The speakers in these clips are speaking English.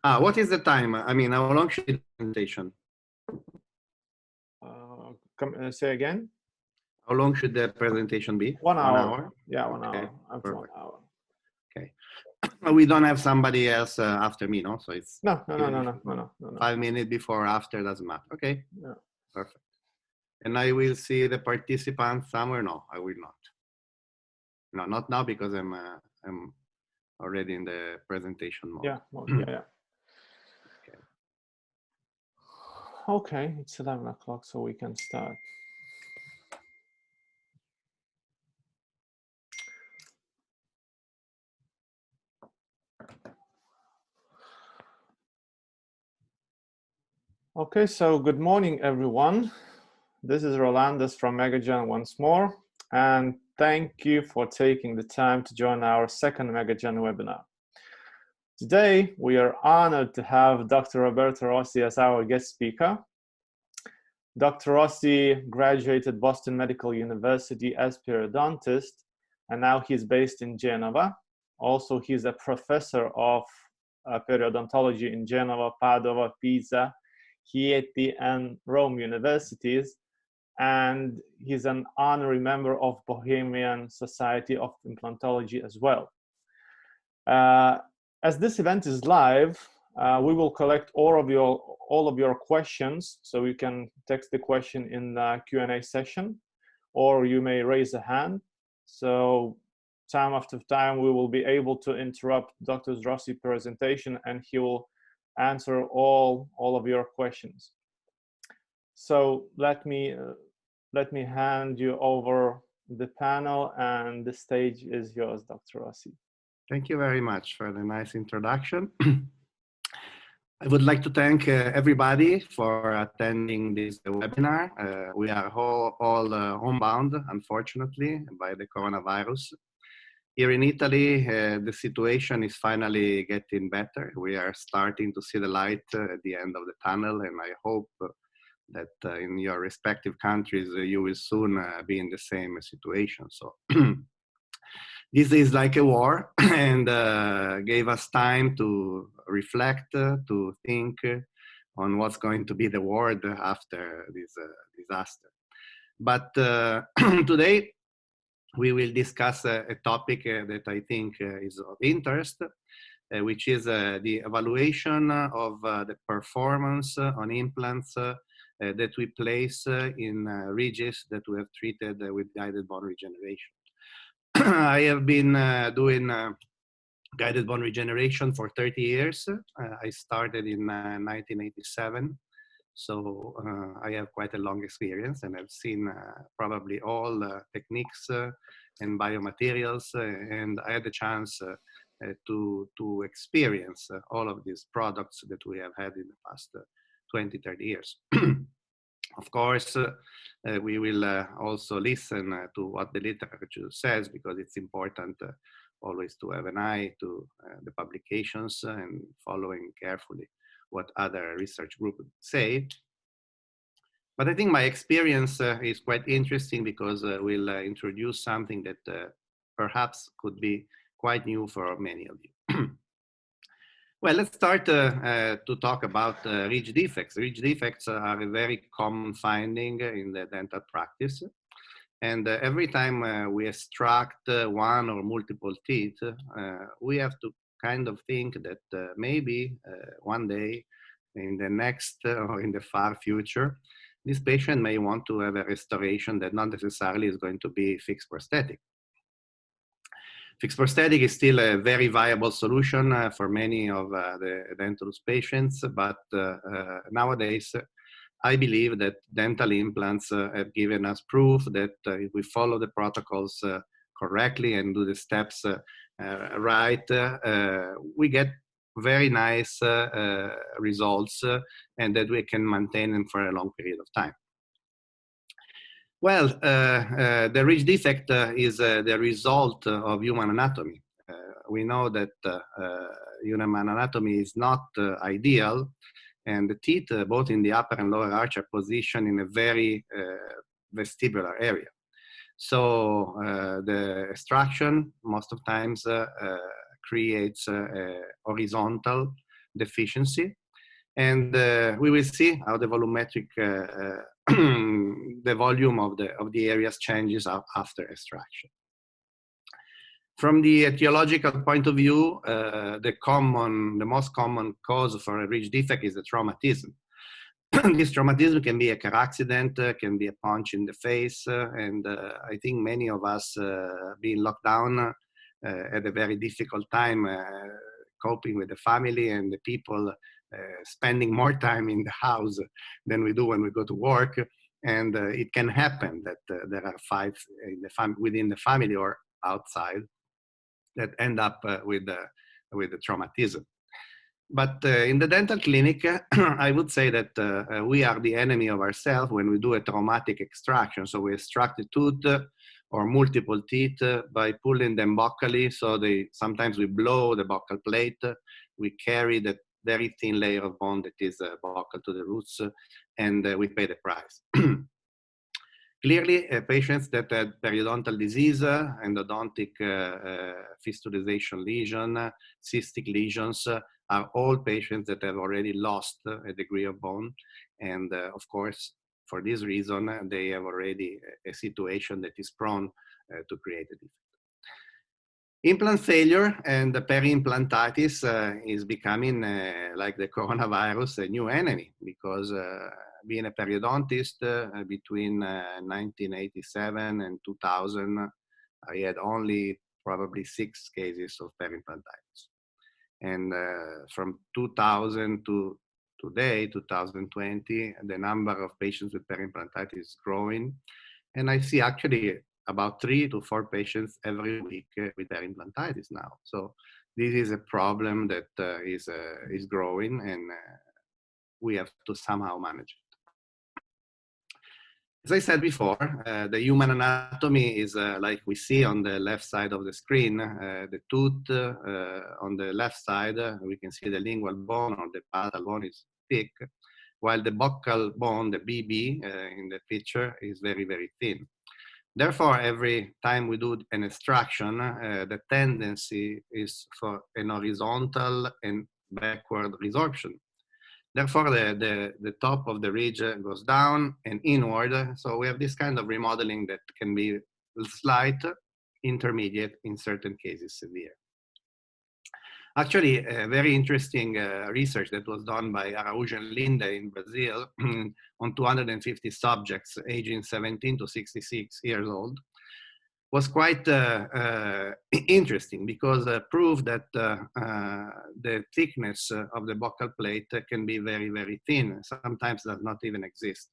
What is the time? I mean, how long should the presentation? Say again? How long should the presentation be? 1 hour. 1 hour? Yeah, 1 Okay, hour. Up to 1 hour. Okay. We don't have somebody else after me, no? So it's No. 5 minutes before or after, doesn't matter. Okay. Yeah. Perfect. And I will see the participants somewhere. No, I will not. No, not now because I'm already in the presentation mode. Yeah. Yeah. Okay. Okay, it's 11 o'clock, so we can start. Okay, so good morning, everyone. This is Rolandus from Megagen once more, and thank you for taking the time to join our second Megagen webinar. Today, we are honored to have Dr. Roberto Rossi as our guest speaker. Dr. Rossi graduated Boston Medical University as periodontist, and now he's based in Genova. Also, he's a professor of periodontology in Genova, Padova, Pisa, Chieti, and Rome universities, and he's an honorary member of Bohemian Society of Implantology as well. As this event is live, we will collect all of your questions, so you can text the question in the Q&A session, or you may raise a hand. So time after time, we will be able to interrupt Dr. Rossi's presentation, and he will answer all of your questions. So let me hand you over the panel, and the stage is yours, Dr. Rossi. Thank you very much for the nice introduction. I would like to thank everybody for attending this webinar. We are all homebound, unfortunately, by the coronavirus. Here in Italy, the situation is finally getting better. We are starting to see the light at the end of the tunnel, and I hope that in your respective countries, you will soon be in the same situation. So this is like a war, and gave us time to reflect, to think on what's going to be the world after this disaster. But today, we will discuss a topic that I think is of interest, which is the evaluation of the performance on implants that we place in ridges that we have treated with guided bone regeneration. I have been doing guided bone regeneration for 30 years. I started in 1987. So I have quite a long experience, and I've seen probably all techniques and biomaterials, and I had the chance to experience all of these products that we have had in the past 20, 30 years. Of course, we will also listen to what the literature says, because it's important always to have an eye to the publications and following carefully what other research groups say. But I think my experience is quite interesting, because we'll introduce something that perhaps could be quite new for many of you. Well, let's start to talk about ridge defects. Ridge defects are a very common finding in the dental practice. And every time we extract one or multiple teeth, we have to kind of think that maybe one day in the next or in the far future, this patient may want to have a restoration that not necessarily is going to be fixed prosthetic. Fixed prosthetic is still a very viable solution for many of the dentalus patients, but nowadays, I believe that dental implants have given us proof that if we follow the protocols correctly and do the steps right, we get very nice results and that we can maintain them for a long period of time. Well, the ridge defect is the result of human anatomy. We know that human anatomy is not ideal, and the teeth, both in the upper and lower arch, are positioned in a very vestibular area. So the extraction, most of times, creates a horizontal deficiency. And we will see how the volumetric, the volume of the areas changes after extraction. From the etiological point of view, the most common cause for a ridge defect is the traumatism. This traumatism can be a car accident, can be a punch in the face, and I think many of us being locked down at a very difficult time coping with the family and the people, spending more time in the house than we do when we go to work. And it can happen that there are fights in within the family or outside that end up with the traumatism. But in the dental clinic, I would say that we are the enemy of ourselves when we do a traumatic extraction. So we extract a tooth or multiple teeth by pulling them buccally. So sometimes we blow the buccal plate. We carry the very thin layer of bone that is buccal to the roots, and we pay the price. Clearly, patients that had periodontal disease, endodontic fistulization lesion, cystic lesions, are all patients that have already lost a degree of bone. And of course, for this reason, they have already a situation that is prone to create a defect. Implant failure and the peri-implantitis is becoming, like the coronavirus, a new enemy, because being a periodontist between 1987 and 2000, I had only probably 6 cases of peri-implantitis. And from 2000 to today, 2020, the number of patients with peri-implantitis is growing. And I see actually about 3 to 4 patients every week with peri-implantitis now. So this is a problem that is growing, and we have to somehow manage it. As I said before, the human anatomy is like we see on the left side of the screen. The tooth on the left side, we can see the lingual bone or the palatal bone is thick, while the buccal bone, the BB in the picture, is very, very thin. Therefore, every time we do an extraction, the tendency is for an horizontal and backward resorption. Therefore, the top of the ridge goes down and inward. So we have this kind of remodeling that can be slight, intermediate, in certain cases severe. Actually, a very interesting research that was done by Araújo and Linde in Brazil on 250 subjects aging 17 to 66 years old was quite interesting, because proved that the thickness of the buccal plate can be very, very thin, sometimes does not even exist.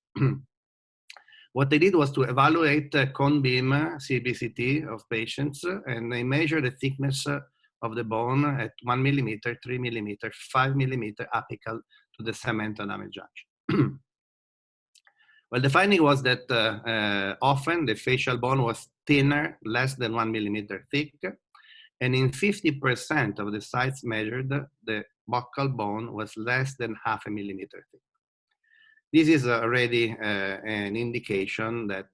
What they did was to evaluate cone beam CBCT of patients, and they measured the thickness of the bone at 1 millimeter, 3 millimeter, 5 millimeter apical to the cement enamel junction. Well, the finding was that often the facial bone was thinner, less than 1 millimeter thick, and in 50% of the sites measured, the buccal bone was less than half a millimeter thick. This is already an indication that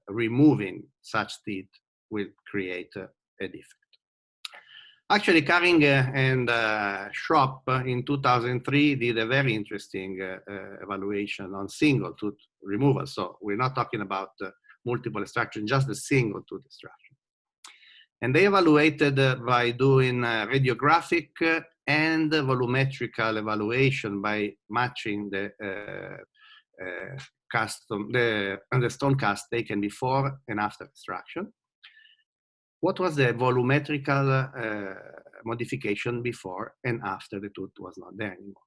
removing such teeth will create a defect. Actually, Karing and Schropp in 2003 did a very interesting evaluation on single tooth removal. So we're not talking about multiple extraction, just the single tooth extraction. And they evaluated by doing radiographic and volumetrical evaluation by matching the stone cast taken before and after extraction. What was the volumetrical modification before and after the tooth was not there anymore?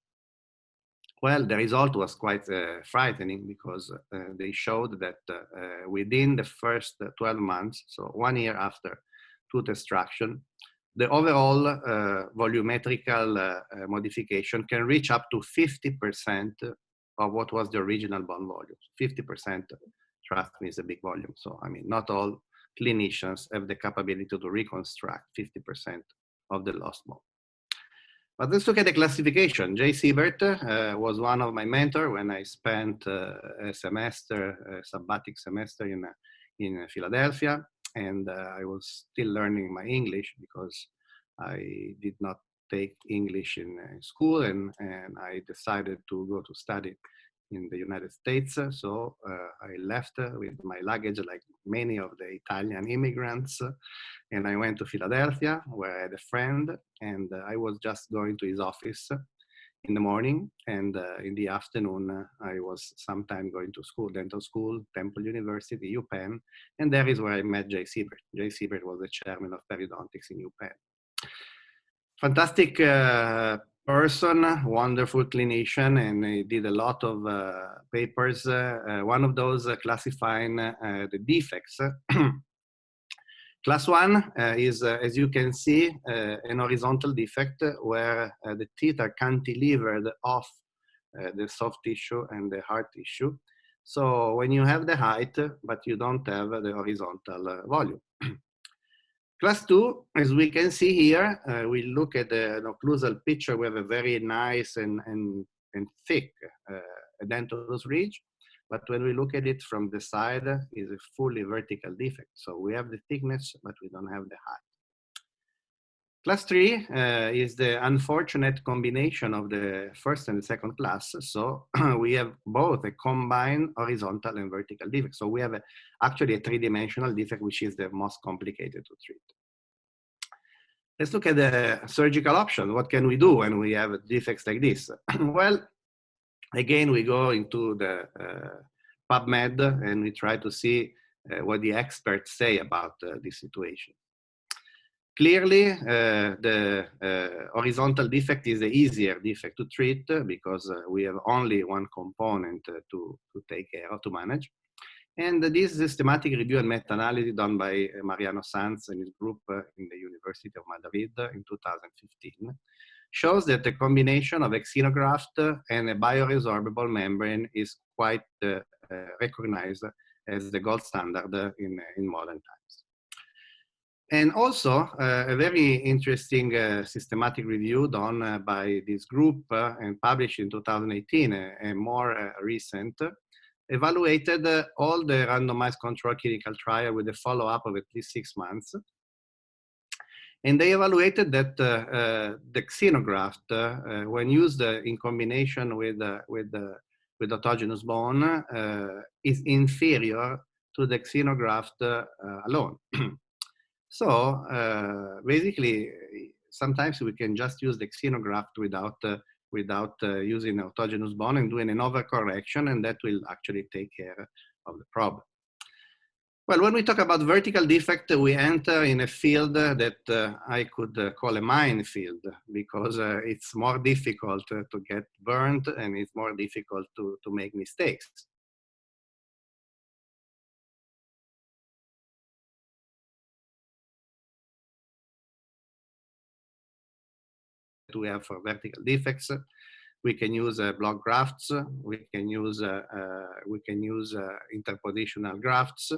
Well, the result was quite frightening, because they showed that within the first 12 months, so 1 year after tooth extraction, the overall volumetrical modification can reach up to 50% of what was the original bone volume. 50%, trust me, is a big volume. So, I mean, not all clinicians have the capability to reconstruct 50% of the lost bone. But let's look at the classification. Jay Siebert was one of my mentors when I spent a sabbatic semester in Philadelphia, and I was still learning my English because I did not take English in school, and I decided to go to study in the United States. So I left with my luggage, like many of the Italian immigrants, and I went to Philadelphia, where I had a friend, and I was just going to his office in the morning, and in the afternoon I was sometime going to school, dental school, Temple University, UPenn, and there is where I met Jay Siebert. Jay Siebert was the chairman of Periodontics in UPenn. Fantastic person, wonderful clinician, and he did a lot of papers. One of those classifying the defects. Class 1 is, as you can see, an horizontal defect where the teeth are cantilevered off the soft tissue and the hard tissue. So when you have the height, but you don't have the horizontal volume. Class 2, as we can see here, we look at the occlusal picture. We have a very nice and thick edentulous ridge. But when we look at it from the side, it's a fully vertical defect. So we have the thickness, but we don't have the height. Class 3 is the unfortunate combination of the first and the second class. So we have both a combined horizontal and vertical defect. So we have actually a three-dimensional defect, which is the most complicated to treat. Let's look at the surgical option. What can we do when we have defects like this? Well, again, we go into the PubMed and we try to see what the experts say about this situation. Clearly, the horizontal defect is the easier defect to treat because we have only one component to take care of, to manage. And this systematic review and meta-analysis done by Mariano Sanz and his group in the University of Madrid in 2015 shows that the combination of xenograft and a bioresorbable membrane is quite recognized as the gold standard in modern times. And also, a very interesting systematic review done by this group and published in 2018, and more recent, evaluated all the randomized controlled clinical trial with a follow-up of at least 6 months. And they evaluated that the xenograft, when used in combination with autogenous bone, is inferior to the xenograft alone. So basically, sometimes we can just use the xenograft without using autogenous bone and doing an overcorrection, and that will actually take care of the problem. Well, when we talk about vertical defect, we enter in a field that I could call a minefield, because it's more difficult to get burnt and it's more difficult to make mistakes. We have for vertical defects, we can use block grafts, we can use interpositional grafts,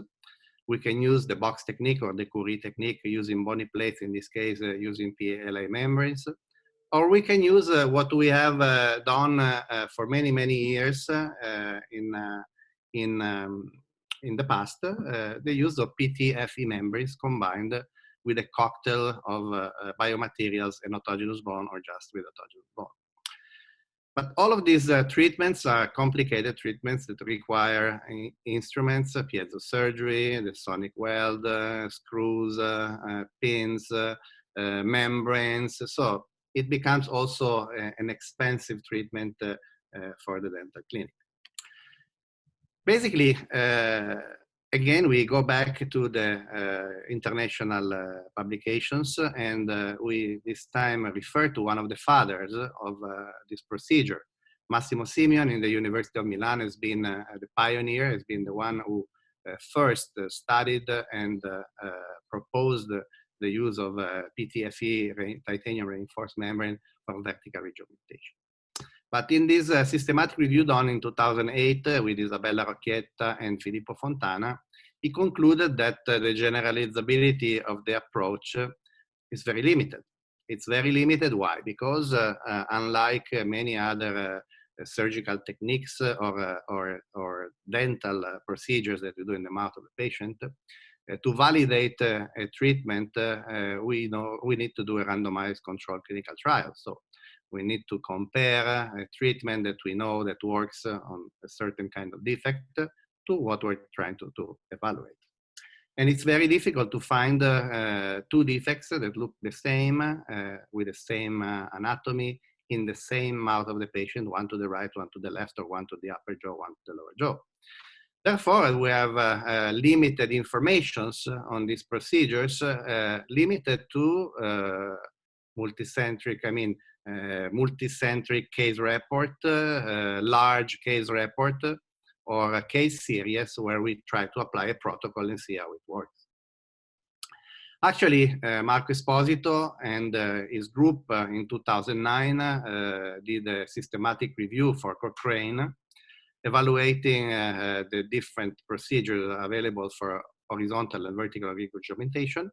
we can use the box technique or the Curie technique using bony plates, in this case using PLA membranes, or we can use what we have done for many, many years in the past, the use of PTFE membranes combined with a cocktail of biomaterials and autogenous bone, or just with autogenous bone. But all of these treatments are complicated treatments that require instruments, piezo surgery, the sonic weld, screws, pins, membranes. So it becomes also an expensive treatment for the dental clinic. Basically, again, we go back to the international publications, and we this time refer to one of the fathers of this procedure. Massimo Simeon in the University of Milan has been the pioneer, has been the one who first studied and proposed the use of PTFE, titanium reinforced membrane, for vertical ridge augmentation. But in this systematic review done in 2008 with Isabella Rocchietta and Filippo Fontana, he concluded that the generalizability of the approach is very limited. It's very limited. Why? Because unlike many other surgical techniques or dental procedures that we do in the mouth of the patient, to validate a treatment, we need to do a randomized controlled clinical trial. So we need to compare a treatment that we know that works on a certain kind of defect to what we're trying to evaluate. And it's very difficult to find two defects that look the same, with the same anatomy, in the same mouth of the patient, one to the right, one to the left, or one to the upper jaw, one to the lower jaw. Therefore, we have limited informations on these procedures, limited to multicentric, multicentric case report, large case report, or a case series where we try to apply a protocol and see how it works. Actually, Marco Esposito and his group in 2009 did a systematic review for Cochrane, evaluating the different procedures available for horizontal and vertical regurgitation.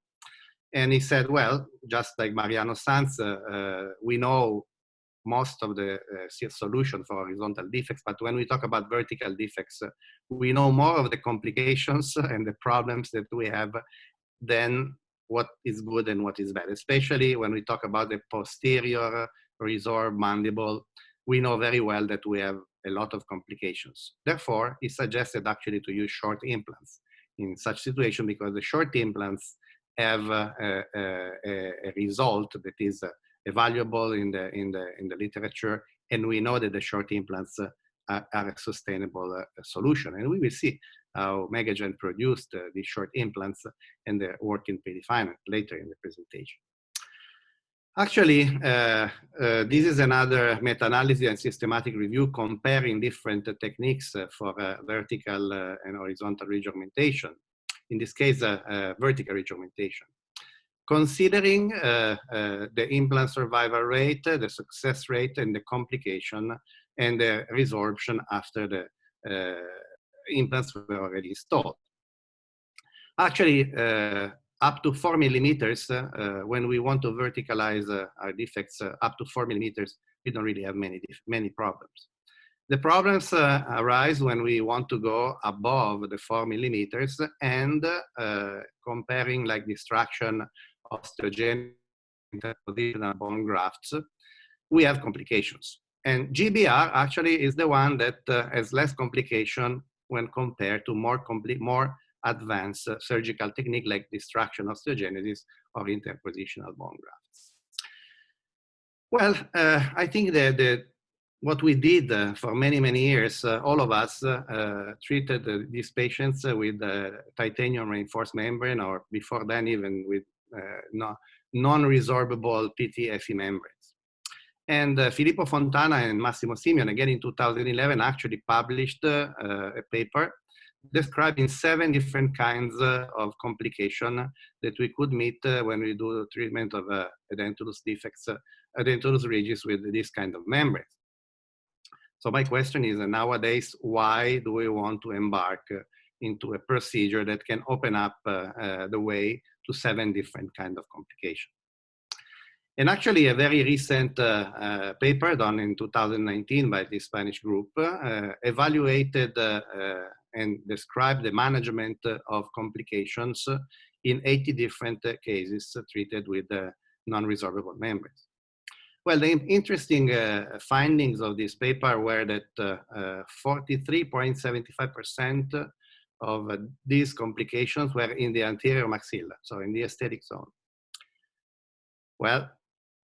And he said, well, just like Mariano Sanz, we know most of the solution for horizontal defects, but when we talk about vertical defects, we know more of the complications and the problems that we have than what is good and what is bad, especially when we talk about the posterior resorbed mandible. We know very well that we have a lot of complications. Therefore, he suggested actually to use short implants in such situation, because the short implants have a result that is valuable in the literature, and we know that the short implants are a sustainable solution. And we will see how Megagen produced these short implants, and they're working pretty fine later in the presentation. Actually, this is another meta-analysis and systematic review comparing different techniques for vertical and horizontal ridge augmentation. In this case, vertical ridge augmentation. Considering the implant survival rate, the success rate, and the complication, and the resorption after the implants were already installed. Actually, up to 4 millimeters, when we want to verticalize our defects up to 4 millimeters, we don't really have many problems. The problems arise when we want to go above the 4 millimeters and comparing like distraction, osteogenic, interpositional bone grafts, we have complications. And GBR actually is the one that has less complication when compared to more advanced surgical technique like distraction osteogenesis or interpositional bone grafts. Well, I think that what we did for many years, all of us treated these patients with titanium reinforced membrane, or before then even with non-resorbable PTFE membranes. And Filippo Fontana and Massimo Simeon, again in 2011, actually published a paper describing 7 different kinds of complication that we could meet when we do the treatment of edentulous defects, edentulous ridges with this kind of membranes. So my question is, nowadays, why do we want to embark into a procedure that can open up the way to 7 different kinds of complications? And actually, a very recent paper done in 2019 by the Spanish group evaluated and described the management of complications in 80 different cases treated with non-resorbable membranes. Well, the interesting findings of this paper were that 43.75% of these complications were in the anterior maxilla, so in the aesthetic zone. Well,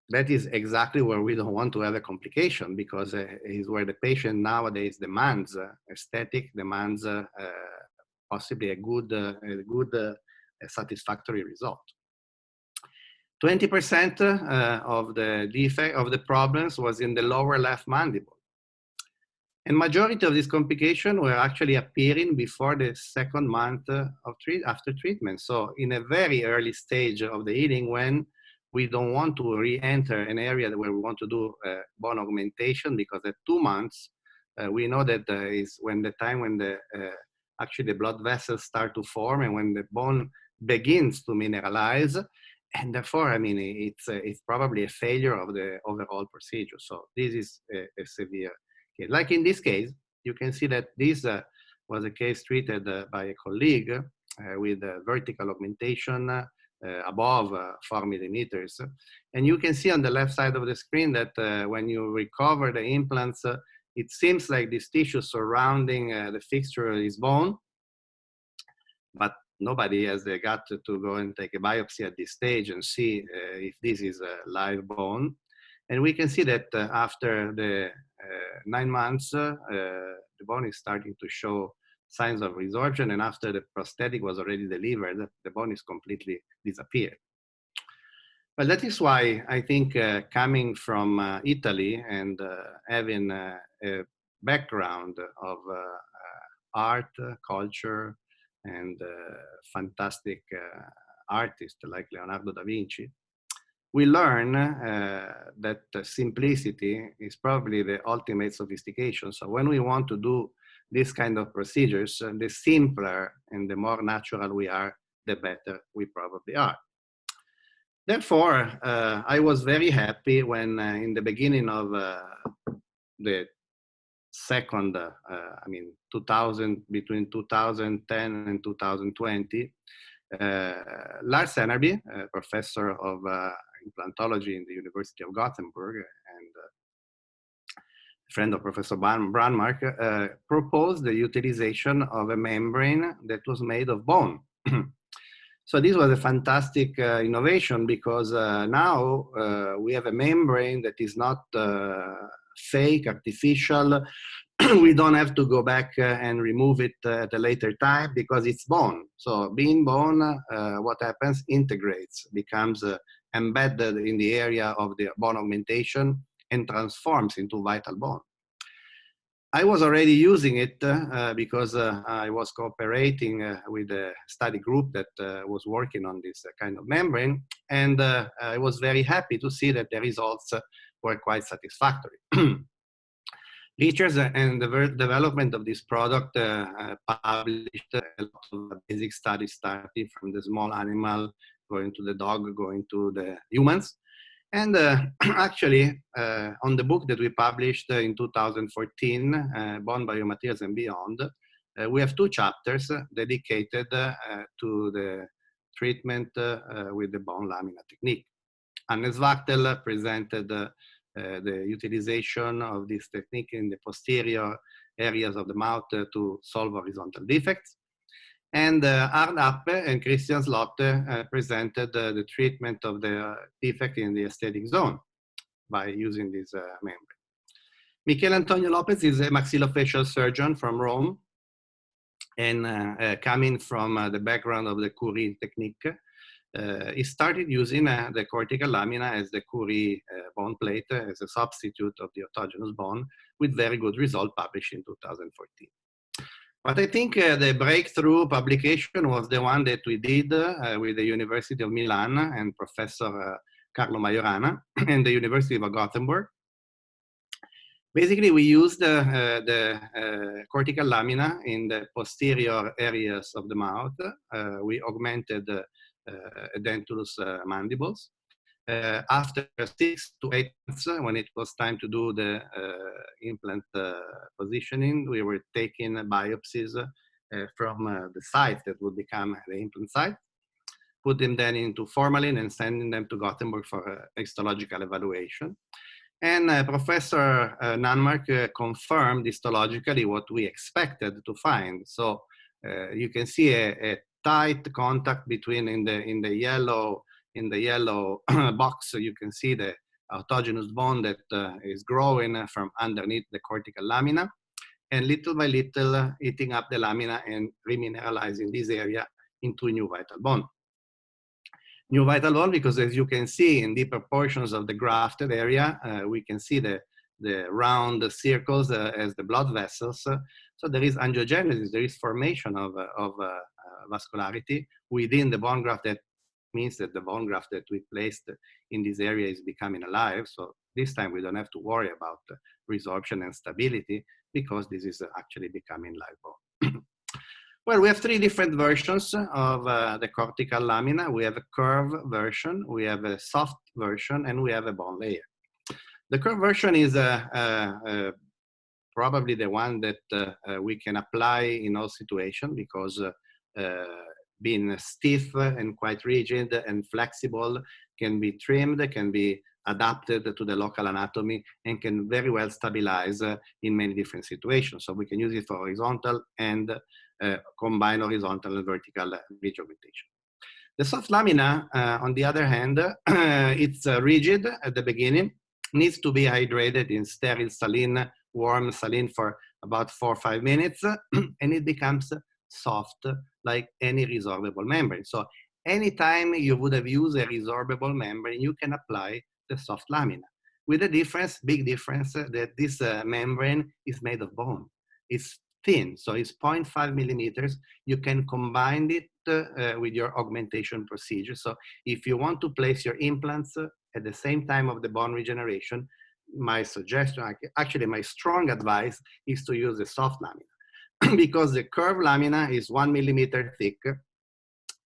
that is exactly where we don't want to have a complication, because is where the patient nowadays demands aesthetic, demands possibly a good satisfactory result. 20% of the defect of the problems was in the lower left mandible. And majority of these complications were actually appearing before the 2nd month of after treatment. So in a very early stage of the healing, when we don't want to re-enter an area where we want to do bone augmentation, because at 2 months, we know that is when the time when the actually the blood vessels start to form and when the bone begins to mineralize. And therefore, I mean, it's probably a failure of the overall procedure. So this is a severe case. Like in this case, you can see that this was a case treated by a colleague with vertical augmentation above 4 millimeters. And you can see on the left side of the screen that when you recover the implants, it seems like this tissue surrounding the fixture is bone, but nobody has the gut to go and take a biopsy at this stage and see if this is a live bone. And we can see that after the 9 months, the bone is starting to show signs of resorption, and after the prosthetic was already delivered, the bone is completely disappeared. Well, that is why I think coming from Italy and having a background of art, culture, and fantastic artists like Leonardo da Vinci, we learn that simplicity is probably the ultimate sophistication. So when we want to do this kind of procedures, the simpler and the more natural we are, the better we probably are. Therefore, I was very happy when in the beginning of the second, between 2010 and 2020, Lars Enerby, professor of implantology in the University of Gothenburg and friend of Professor Brandmark, proposed the utilization of a membrane that was made of bone. So this was a fantastic innovation, because now we have a membrane that is not fake, artificial. We don't have to go back and remove it at a later time because it's bone. So being bone, what happens? Integrates, becomes embedded in the area of the bone augmentation and transforms into vital bone. I was already using it because I was cooperating with a study group that was working on this kind of membrane, and I was very happy to see that the results were quite satisfactory. Research and the development of this product published a lot of basic studies, starting from the small animal, going to the dog, going to the humans. And actually, on the book that we published in 2014, Bone Biomaterials and Beyond, we have 2 chapters dedicated to the treatment with the bone lamina technique. Hannes Wachtel presented the utilization of this technique in the posterior areas of the mouth to solve horizontal defects. And Arne Appe and Christian Slotte presented the treatment of the defect in the aesthetic zone by using this membrane. Michele Antonio Lopez is a maxillofacial surgeon from Rome, and coming from the background of the Curie technique, he started using the cortical lamina as the Curie bone plate as a substitute of the autogenous bone, with very good result published in 2014. But I think the breakthrough publication was the one that we did with the University of Milan and Professor Carlo Majorana and the University of Gothenburg. Basically, we used the cortical lamina in the posterior areas of the mouth. We augmented dentulous mandibles. After 6 to 8 months, when it was time to do the implant positioning, we were taking biopsies from the site that would become the implant site, put them then into formalin and sending them to Gothenburg for histological evaluation. And Professor Nanmark confirmed histologically what we expected to find. So you can see a tight contact between in the yellow box. You can see the autogenous bone that is growing from underneath the cortical lamina, and little by little eating up the lamina and remineralizing this area into new vital bone. New vital bone, because as you can see in deeper portions of the grafted area, we can see the round circles as the blood vessels. So there is angiogenesis, there is formation of vascularity within the bone graft. That means that the bone graft that we placed in this area is becoming alive. So this time we don't have to worry about resorption and stability, because this is actually becoming live bone. Well, we have 3 different versions of the cortical lamina. We have a curved version, we have a soft version, and we have a bone layer. The curved version is probably the one that we can apply in all situations, because being stiff and quite rigid and flexible, can be trimmed, can be adapted to the local anatomy, and can very well stabilize in many different situations. So we can use it for horizontal and combine horizontal and vertical ridge augmentation. The soft lamina, on the other hand, it's rigid at the beginning, needs to be hydrated in sterile saline, warm saline for about 4 or 5 minutes, and it becomes soft like any resorbable membrane. So anytime you would have used a resorbable membrane, you can apply the soft lamina, with the difference, big difference, that this membrane is made of bone. It's thin, so it's 0.5 millimeters. You can combine it with your augmentation procedure. So if you want to place your implants at the same time of the bone regeneration, my suggestion, actually my strong advice, is to use the soft lamina because the curved lamina is 1 millimeter thick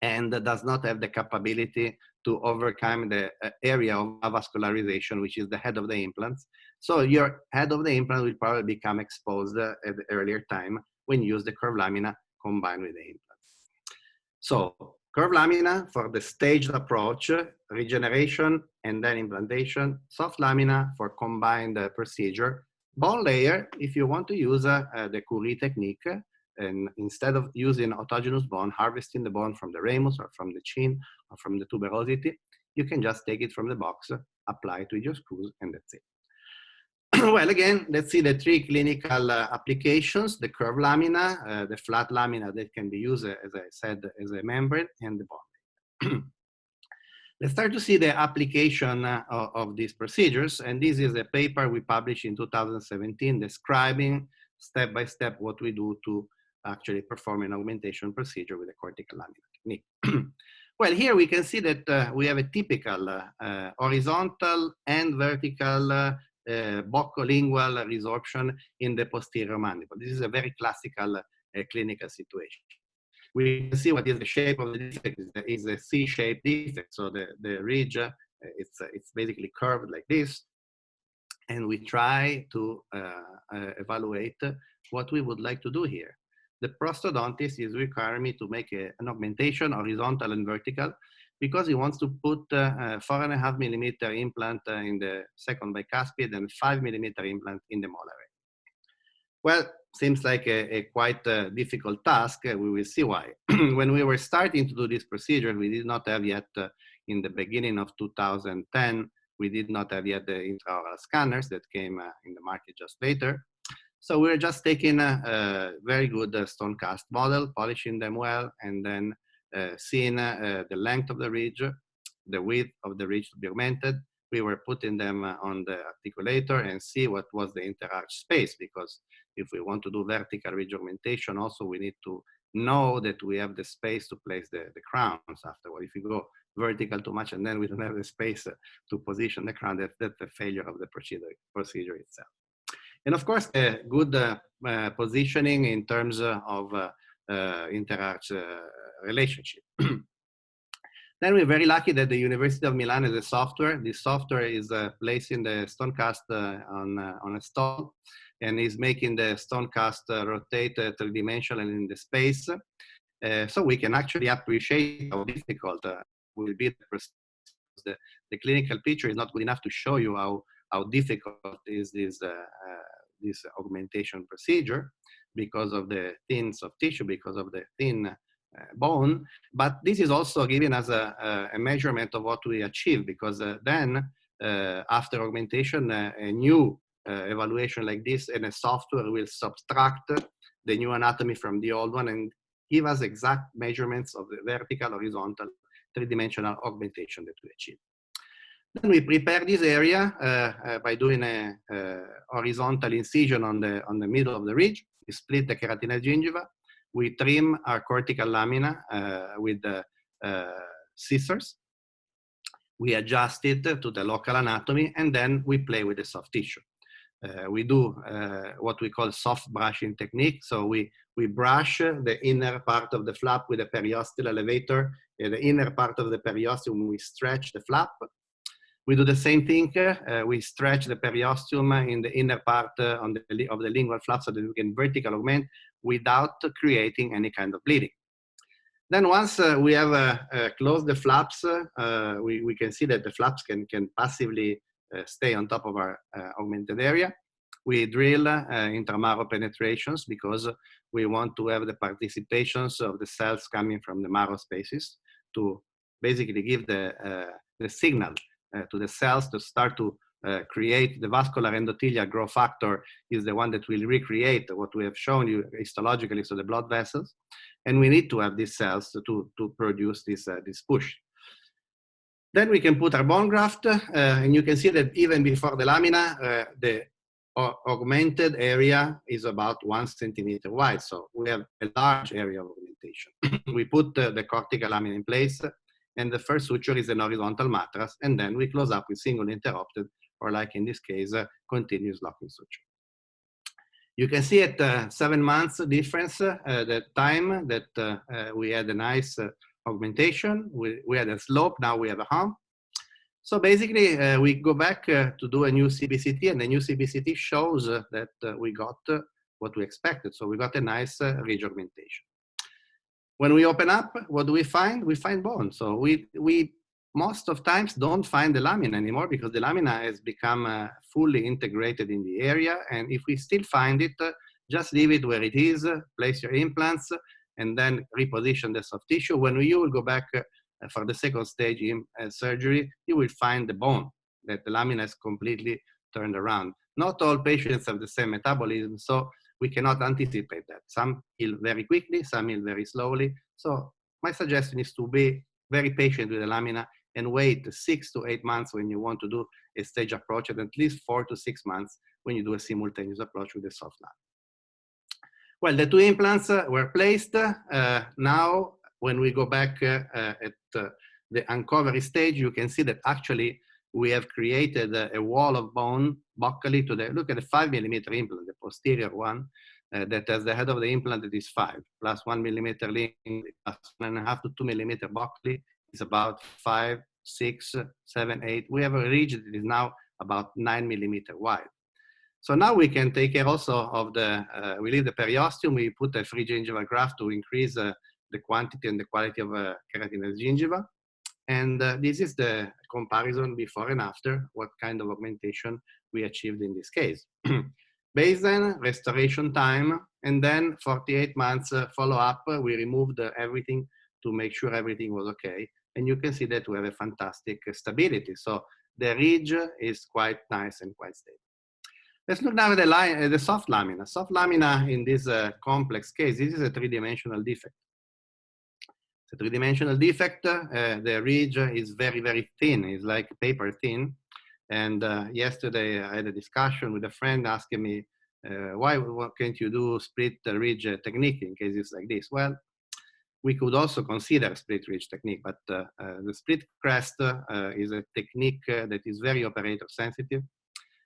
and does not have the capability to overcome the area of avascularization, which is the head of the implants. So your head of the implant will probably become exposed at the earlier time when you use the curved lamina combined with the implants. So curved lamina for the staged approach, regeneration and then implantation, soft lamina for combined procedure, bone layer if you want to use the Curie technique, and instead of using autogenous bone, harvesting the bone from the ramus or from the chin or from the tuberosity, you can just take it from the box, apply it with your screws, and that's it. Well, again, let's see the 3 clinical applications: the curved lamina, the flat lamina that can be used, as I said, as a membrane, and the bone. Let's start to see the application of these procedures. And this is a paper we published in 2017 describing step by step what we do to actually perform an augmentation procedure with a cortical lamina technique. Well, here we can see that we have a typical horizontal and vertical buccolingual resorption in the posterior mandible. This is a very classical clinical situation. We can see what is the shape of the defect. Is a C-shaped defect. So the ridge, it's basically curved like this. And we try to evaluate what we would like to do here. The prosthodontist is requiring me to make an augmentation, horizontal and vertical, because he wants to put 4.5 millimeter implant in the second bicuspid and 5 millimeter implant in the molar. Well, seems like a quite difficult task. We will see why. When we were starting to do this procedure, we did not have yet, in the beginning of 2010, we did not have yet the intraoral scanners that came in the market just later. So we're just taking a very good stone cast model, polishing them well, and then seeing the length of the ridge, the width of the ridge to be augmented. We were putting them on the articulator and see what was the interarch space, because if we want to do vertical ridge augmentation, also we need to know that we have the space to place the crowns afterward. If you go vertical too much and then we don't have the space to position the crown, that's the failure of the procedure itself. And of course, a good positioning in terms of interarch relationship. Then we're very lucky that the University of Milan has a software. This software is placing the stone cast on a stone and is making the stone cast rotate 3-dimensionally in the space. So we can actually appreciate how difficult will be the clinical picture is not good enough to show you how difficult is this augmentation procedure because of the thin soft tissue, because of the thin bone. But this is also giving us a measurement of what we achieve, because then after augmentation, a new evaluation like this and a software will subtract the new anatomy from the old one and give us exact measurements of the vertical, horizontal, 3-dimensional augmentation that we achieve. Then we prepare this area by doing a horizontal incision on the middle of the ridge. We split the keratinized gingiva. We trim our cortical lamina with scissors. We adjust it to the local anatomy, and then we play with the soft tissue. We do what we call soft brushing technique. So we brush the inner part of the flap with a periosteal elevator. The inner part of the periosteum, we stretch the flap. We do the same thing. We stretch the periosteum in the inner part of the lingual flap so that we can vertical augment without creating any kind of bleeding. Then once we have closed the flaps, we can see that the flaps can passively stay on top of our augmented area. We drill intramarrow penetrations because we want to have the participations of the cells coming from the marrow spaces to basically give the signal to the cells to start to create the vascular endothelial growth factor is the one that will recreate what we have shown you histologically, so the blood vessels. And we need to have these cells to produce this push. Then we can put our bone graft, and you can see that even before the lamina, the augmented area is about 1 centimeter wide. So we have a large area of augmentation. We put the cortical lamina in place, and the first suture is an horizontal mattress, and then we close up with single interrupted, or like in this case, continuous locking suture. You can see at 7 months difference, the time that we had a nice augmentation. We had a slope, now we have a hump. So basically, we go back to do a new CBCT, and the new CBCT shows that we got what we expected. So we got a nice ridge augmentation. When we open up, what do we find? We find bone. So we most of times don't find the lamina anymore because the lamina has become fully integrated in the area. And if we still find it, just leave it where it is, place your implants, and then reposition the soft tissue. When you will go back for the second stage in surgery, you will find the bone, that the lamina is completely turned around. Not all patients have the same metabolism, so we cannot anticipate that. Some heal very quickly, some heal very slowly. So my suggestion is to be very patient with the lamina and wait 6 to 8 months when you want to do a stage approach, and at least 4 to 6 months when you do a simultaneous approach with the soft lamina. Well, the 2 implants were placed. Now, when we go back at the uncovery stage, you can see that actually we have created a wall of bone buccally to the, look at the 5 millimeter implant, the posterior one, that has the head of the implant that is 5, plus 1 millimeter link, plus 1.5 to 2 millimeter buccally is about 5, 6, 7, 8. We have a ridge that is now about 9 millimeter wide. So now we can take care also of the, we leave the periosteum, we put a free gingival graft to increase the quantity and the quality of keratinized gingiva. And this is the comparison before and after, what kind of augmentation we achieved in this case. Baseline, restoration time, and then 48 months follow-up, we removed everything to make sure everything was okay. And you can see that we have a fantastic stability. So the ridge is quite nice and quite stable. Let's look now at the soft lamina. Soft lamina in this complex case, this is a 3-dimensional defect. It's a 3-dimensional defect. The ridge is very, very thin. It's like paper thin. And yesterday I had a discussion with a friend asking me, why can't you do split ridge technique in cases like this? Well, we could also consider split ridge technique, but the split crest is a technique that is very operator sensitive.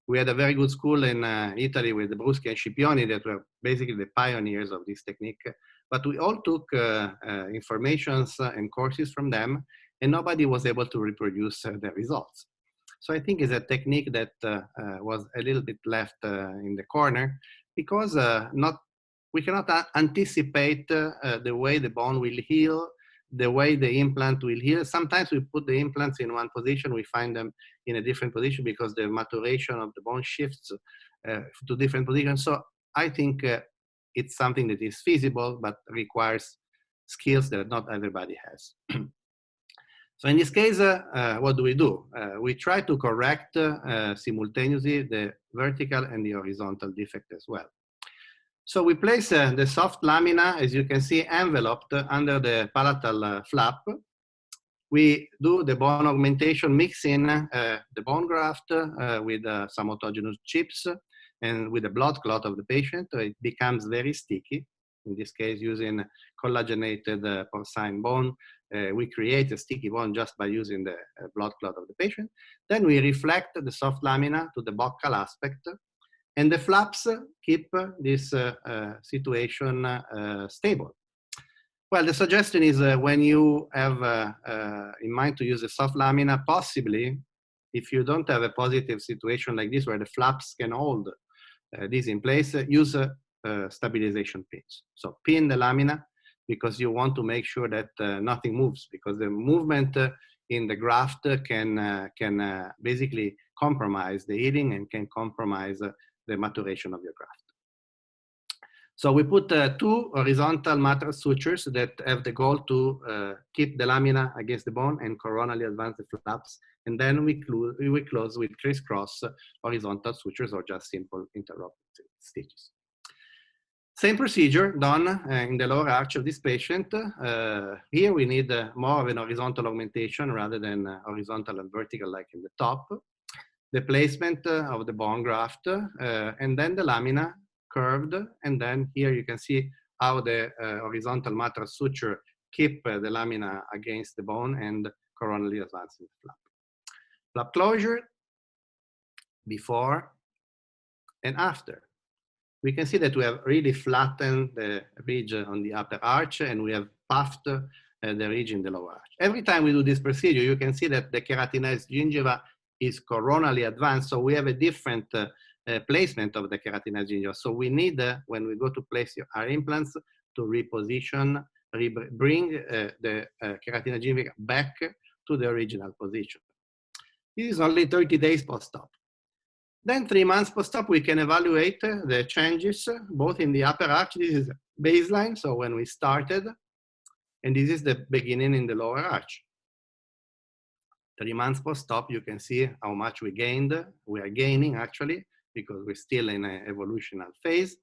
We had a very good school in Italy with Bruschi and Scipioni that were basically the pioneers of this technique. But we all took informations and courses from them, and nobody was able to reproduce the results. So I think it's a technique that was a little bit left in the corner because we cannot anticipate the way the bone will heal, the way the implant will heal. Sometimes we put the implants in one position, we find them in a different position because the maturation of the bone shifts to different positions. So I think it's something that is feasible, but requires skills that not everybody has. So in this case, what do? We try to correct simultaneously the vertical and the horizontal defect as well. So we place the soft lamina, as you can see, enveloped under the palatal flap. We do the bone augmentation, mixing the bone graft with some autogenous chips and with the blood clot of the patient. It becomes very sticky. In this case, using collagenated porcine bone, we create a sticky bone just by using the blood clot of the patient. Then we reflect the soft lamina to the buccal aspect, and the flaps keep this situation stable. Well, the suggestion is when you have in mind to use a soft lamina, possibly, if you don't have a positive situation like this where the flaps can hold this in place, use stabilization pins. So pin the lamina because you want to make sure that nothing moves, because the movement in the graft can basically compromise the healing and can compromise the maturation of your graft. So we put two horizontal mattress sutures that have the goal to keep the lamina against the bone and coronally advance the flaps. And then we close with crisscross horizontal sutures or just simple interlock stitches. Same procedure done in the lower arch of this patient. Here we need more of an horizontal augmentation rather than horizontal and vertical like in the top. The placement of the bone graft, and then the lamina curved, and then here you can see how the horizontal mattress suture keep the lamina against the bone and coronally advancing the flap. Flap closure, before and after. We can see that we have really flattened the ridge on the upper arch, and we have puffed the ridge in the lower arch. Every time we do this procedure, you can see that the keratinized gingiva is coronally advanced, so we have a different placement of the keratinized gingiva. So we need, when we go to place our implants, to reposition, bring the keratinized gingiva back to the original position. This is only 30 days post-op. Then 3 months post-op, we can evaluate the changes, both in the upper arch. This is baseline, so when we started, and this is the beginning in the lower arch. 3 months post-op, you can see how much we gained. We are gaining, actually, because we're still in an evolutional phase.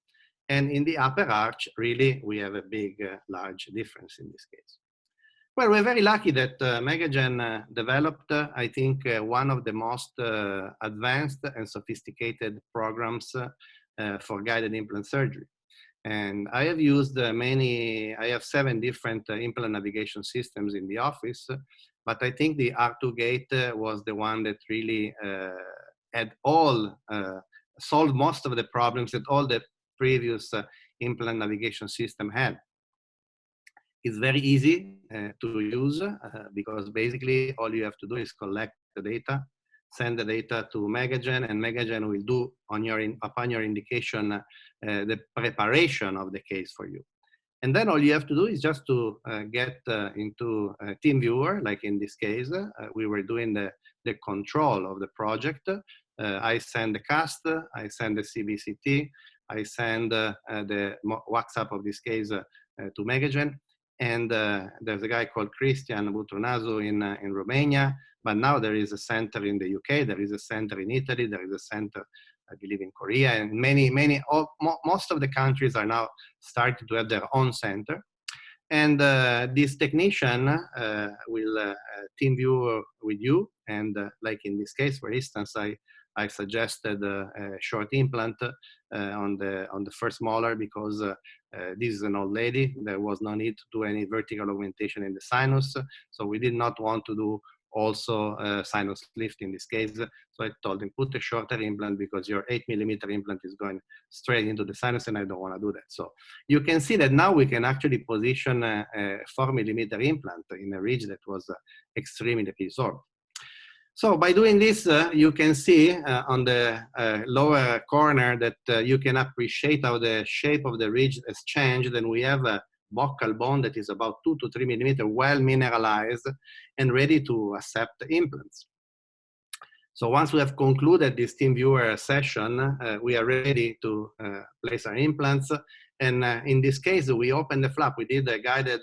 And in the upper arch, really, we have a big, large difference in this case. Well, we're very lucky that Megagen developed, I think, one of the most advanced and sophisticated programs for guided implant surgery. And I have used I have 7 different implant navigation systems in the office, but I think the R2 Gate was the one that really had solved most of the problems that all the previous implant navigation system had. It's very easy to use because basically all you have to do is collect the data, send the data to Megagen, and Megagen will do upon your indication the preparation of the case for you. And then all you have to do is just to get into TeamViewer, like in this case. We were doing the control of the project. I send the cast, I send the CBCT, I send the WhatsApp of this case to Megagen. And there's a guy called Cristian Butunazu in Romania, but now there is a center in the UK, there is a center in Italy, there is a center, I believe, in Korea, and most of the countries are now starting to have their own center. And this technician will team view with you, and like in this case, for instance, I suggested a short implant on the first molar because this is an old lady. There was no need to do any vertical augmentation in the sinus, so we did not want to do also sinus lift in this case. So I told him, put a shorter implant because your 8mm implant is going straight into the sinus, and I don't want to do that. So you can see that now we can actually position a 4mm implant in a ridge that was extremely resorbed. So by doing this, you can see on the lower corner that you can appreciate how the shape of the ridge has changed, and we have a buccal bone that is about 2 to 3 millimeters, well mineralized and ready to accept implants. So once we have concluded this TeamViewer session, we are ready to place our implants. And in this case, we opened the flap. We did a guided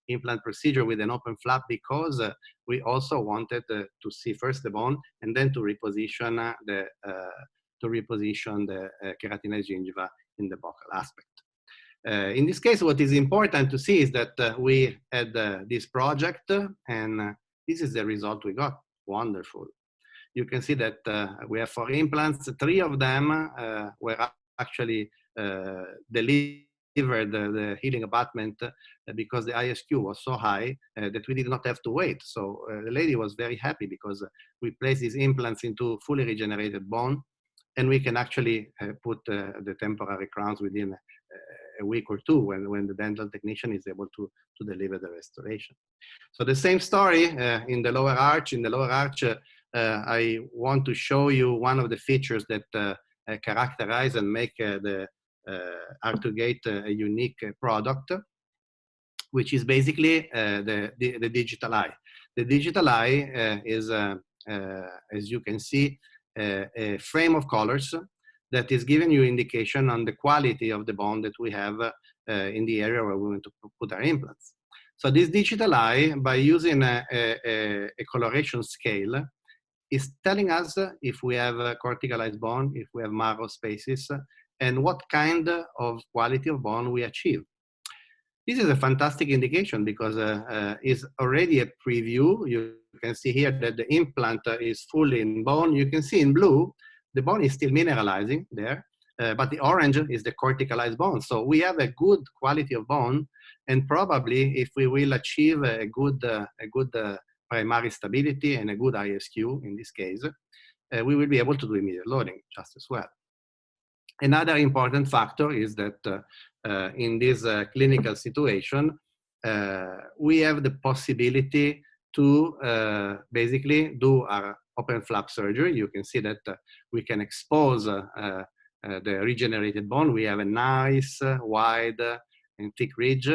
implant procedure with an open flap because we also wanted to see first the bone and then to reposition the keratinized gingiva in the buccal aspect. In this case, what is important to see is that we had this project, and this is the result we got. Wonderful. You can see that we have 4 implants. 3 of them were actually delivered the healing abutment because the ISQ was so high that we did not have to wait. So the lady was very happy because we placed these implants into fully regenerated bone, and we can actually put the temporary crowns within a week or 2 when the dental technician is able to deliver the restoration. So the same story in the lower arch. In the lower arch, I want to show you one of the features that characterize and make the R2 Gate a unique product. which is basically the digital eye. The digital eye is, as you can see, a frame of colors that is giving you indication on the quality of the bone that we have in the area where we want to put our implants. So this digital eye, by using a coloration scale, is telling us if we have a corticalized bone, if we have marrow spaces, and what kind of quality of bone we achieve. This is a fantastic indication because it's already a preview. You can see here that the implant is fully in bone. You can see in blue, the bone is still mineralizing there, but the orange is the corticalized bone. So we have a good quality of bone, and probably if we will achieve a good primary stability and a good ISQ in this case, we will be able to do immediate loading just as well. Another important factor is that in this clinical situation, we have the possibility to basically do our open flap surgery. You can see that we can expose the regenerated bone. We have a nice, wide, and thick ridge.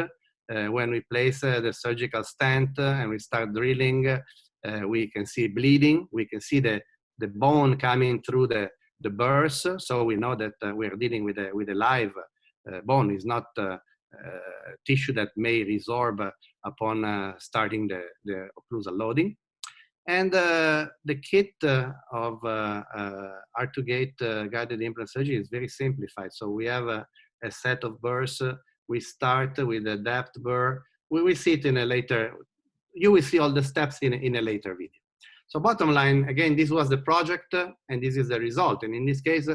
When we place the surgical stent and we start drilling, we can see bleeding. We can see the bone coming through the burrs, so we know that we're dealing with a live bone. Is not tissue that may resorb upon starting the occlusal loading. And the kit of R2Gate guided implant surgery is very simplified. So we have a set of burrs. We start with a depth burr. We will see it in a later, you will see all the steps in a later video. So bottom line, again, this was the project and this is the result. And in this case,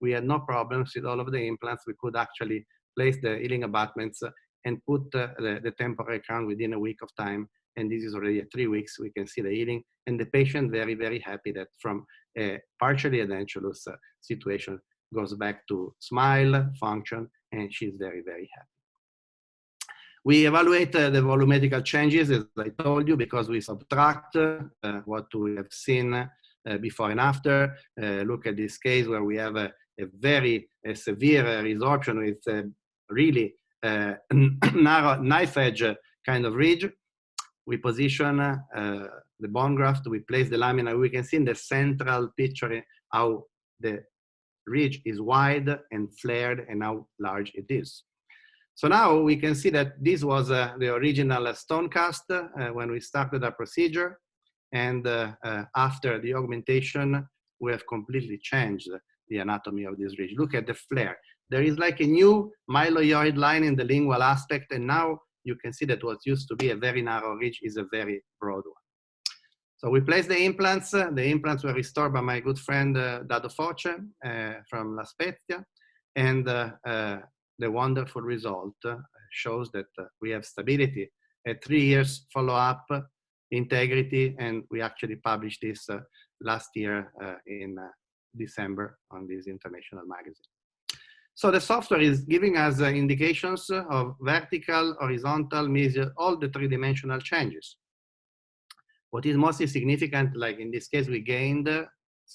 we had no problems with all of the implants. We could actually place the healing abutments and put the temporary crown within a week of time. And this is already at 3 weeks. We can see the healing. And the patient very, very happy that from a partially edentulous situation goes back to smile, function, and she's very, very happy. We evaluate the volumetrical changes, as I told you, because we subtract what we have seen before and after. Look at this case where we have a very severe resorption with a really narrow knife edge kind of ridge. We position the bone graft, we place the lamina. We can see in the central picture how the ridge is wide and flared and how large it is. So now we can see that this was the original stone cast when we started our procedure. And after the augmentation, we have completely changed the anatomy of this ridge. Look at the flare. There is like a new mylohyoid line in the lingual aspect. And now you can see that what used to be a very narrow ridge is a very broad one. So we placed the implants. The implants were restored by my good friend Dado Foce from La Spezia. And the wonderful result shows that we have stability at 3 years follow-up, integrity, and we actually published this last year in December on this international magazine. So the software is giving us indications of vertical, horizontal, mesial, all the three-dimensional changes. What is mostly significant, like in this case, we gained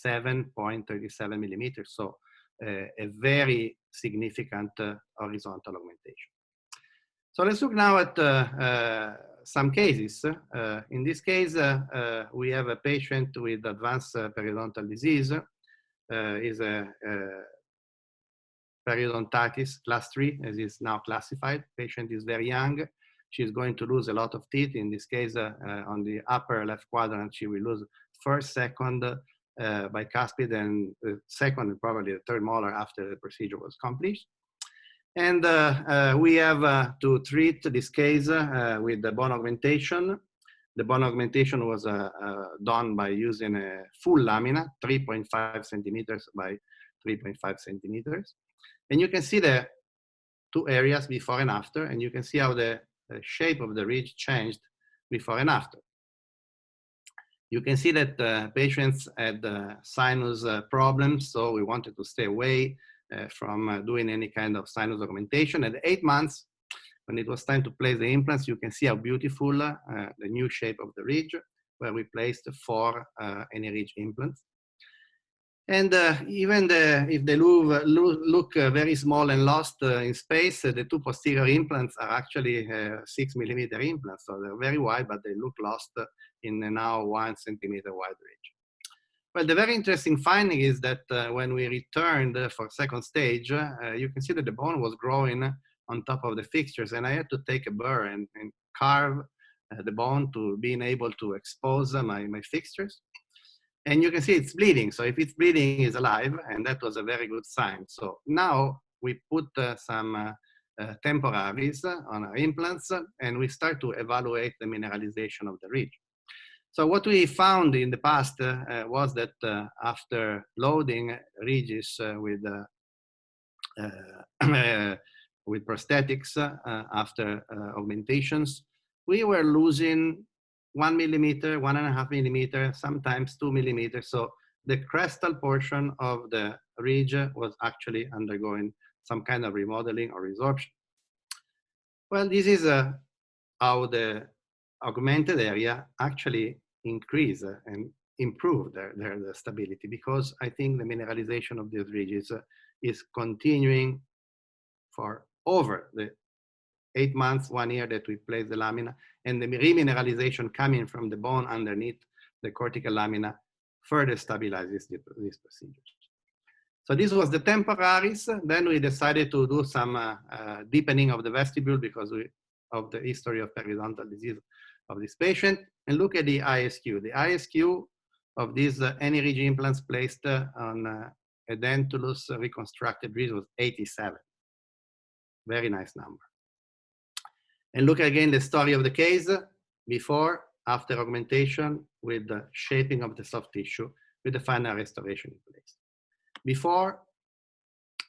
7.37 millimeters, so a very significant horizontal augmentation. So let's look now at some cases. In this case, we have a patient with advanced periodontal disease. Is a periodontitis class 3, as is now classified. Patient is very young. She's going to lose a lot of teeth. In this case, on the upper left quadrant, she will lose first, second, bicuspid, and second and probably the third molar after the procedure was accomplished. And we have to treat this case with the bone augmentation. The bone augmentation was done by using a full lamina, 3.5 centimeters by 3.5 centimeters. And you can see the two areas before and after, and you can see how the shape of the ridge changed before and after. You can see that patients had sinus problems, so we wanted to stay away from doing any kind of sinus augmentation. At 8 months, when it was time to place the implants, you can see how beautiful the new shape of the ridge, where we placed 4 AnyRidge implants. And even if they look very small and lost in space, the two posterior implants are actually 6mm implants. So they're very wide, but they look lost in a now 1 centimeter wide ridge. Well, the very interesting finding is that when we returned for second stage, you can see that the bone was growing on top of the fixtures, and I had to take a burr and carve the bone to being able to expose my fixtures. And you can see it's bleeding. So if it's bleeding, it's alive, and that was a very good sign. So now we put some temporaries on our implants, and we start to evaluate the mineralization of the ridge. So what we found in the past was that after loading ridges with prosthetics after augmentations, we were losing 1 millimeter, 1.5 millimeter, sometimes 2 millimeters. So the CRESTAL portion of the ridge was actually undergoing some kind of remodeling or resorption. Well, this is how the augmented area actually increase and improve their stability, because I think the mineralization of these ridges is continuing for over the 8 months, 1 year that we place the lamina, and the remineralization coming from the bone underneath the cortical lamina further stabilizes these procedures. So this was the temporaries. Then we decided to do some deepening of the vestibule because of the history of periodontal disease of this patient, and look at the ISQ. The ISQ of these AnyRidge implants placed on a dentulous reconstructed ridge was 87. Very nice number. And look again the story of the case, before, after augmentation, with the shaping of the soft tissue, with the final restoration in place. Before,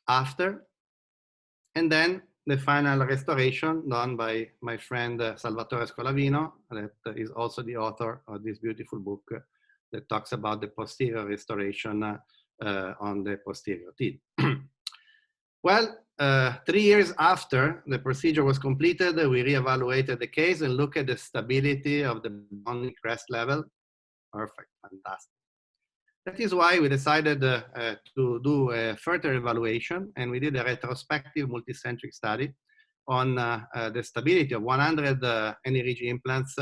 after, and then the final restoration done by my friend Salvatore Scolavino, that is also the author of this beautiful book that talks about the posterior restoration on the posterior teeth. Well, 3 years after the procedure was completed, we reevaluated the case and looked at the stability of the bone crest level. Perfect, fantastic. That is why we decided to do a further evaluation, and we did a retrospective multicentric study on the stability of 100 AnyRidge implants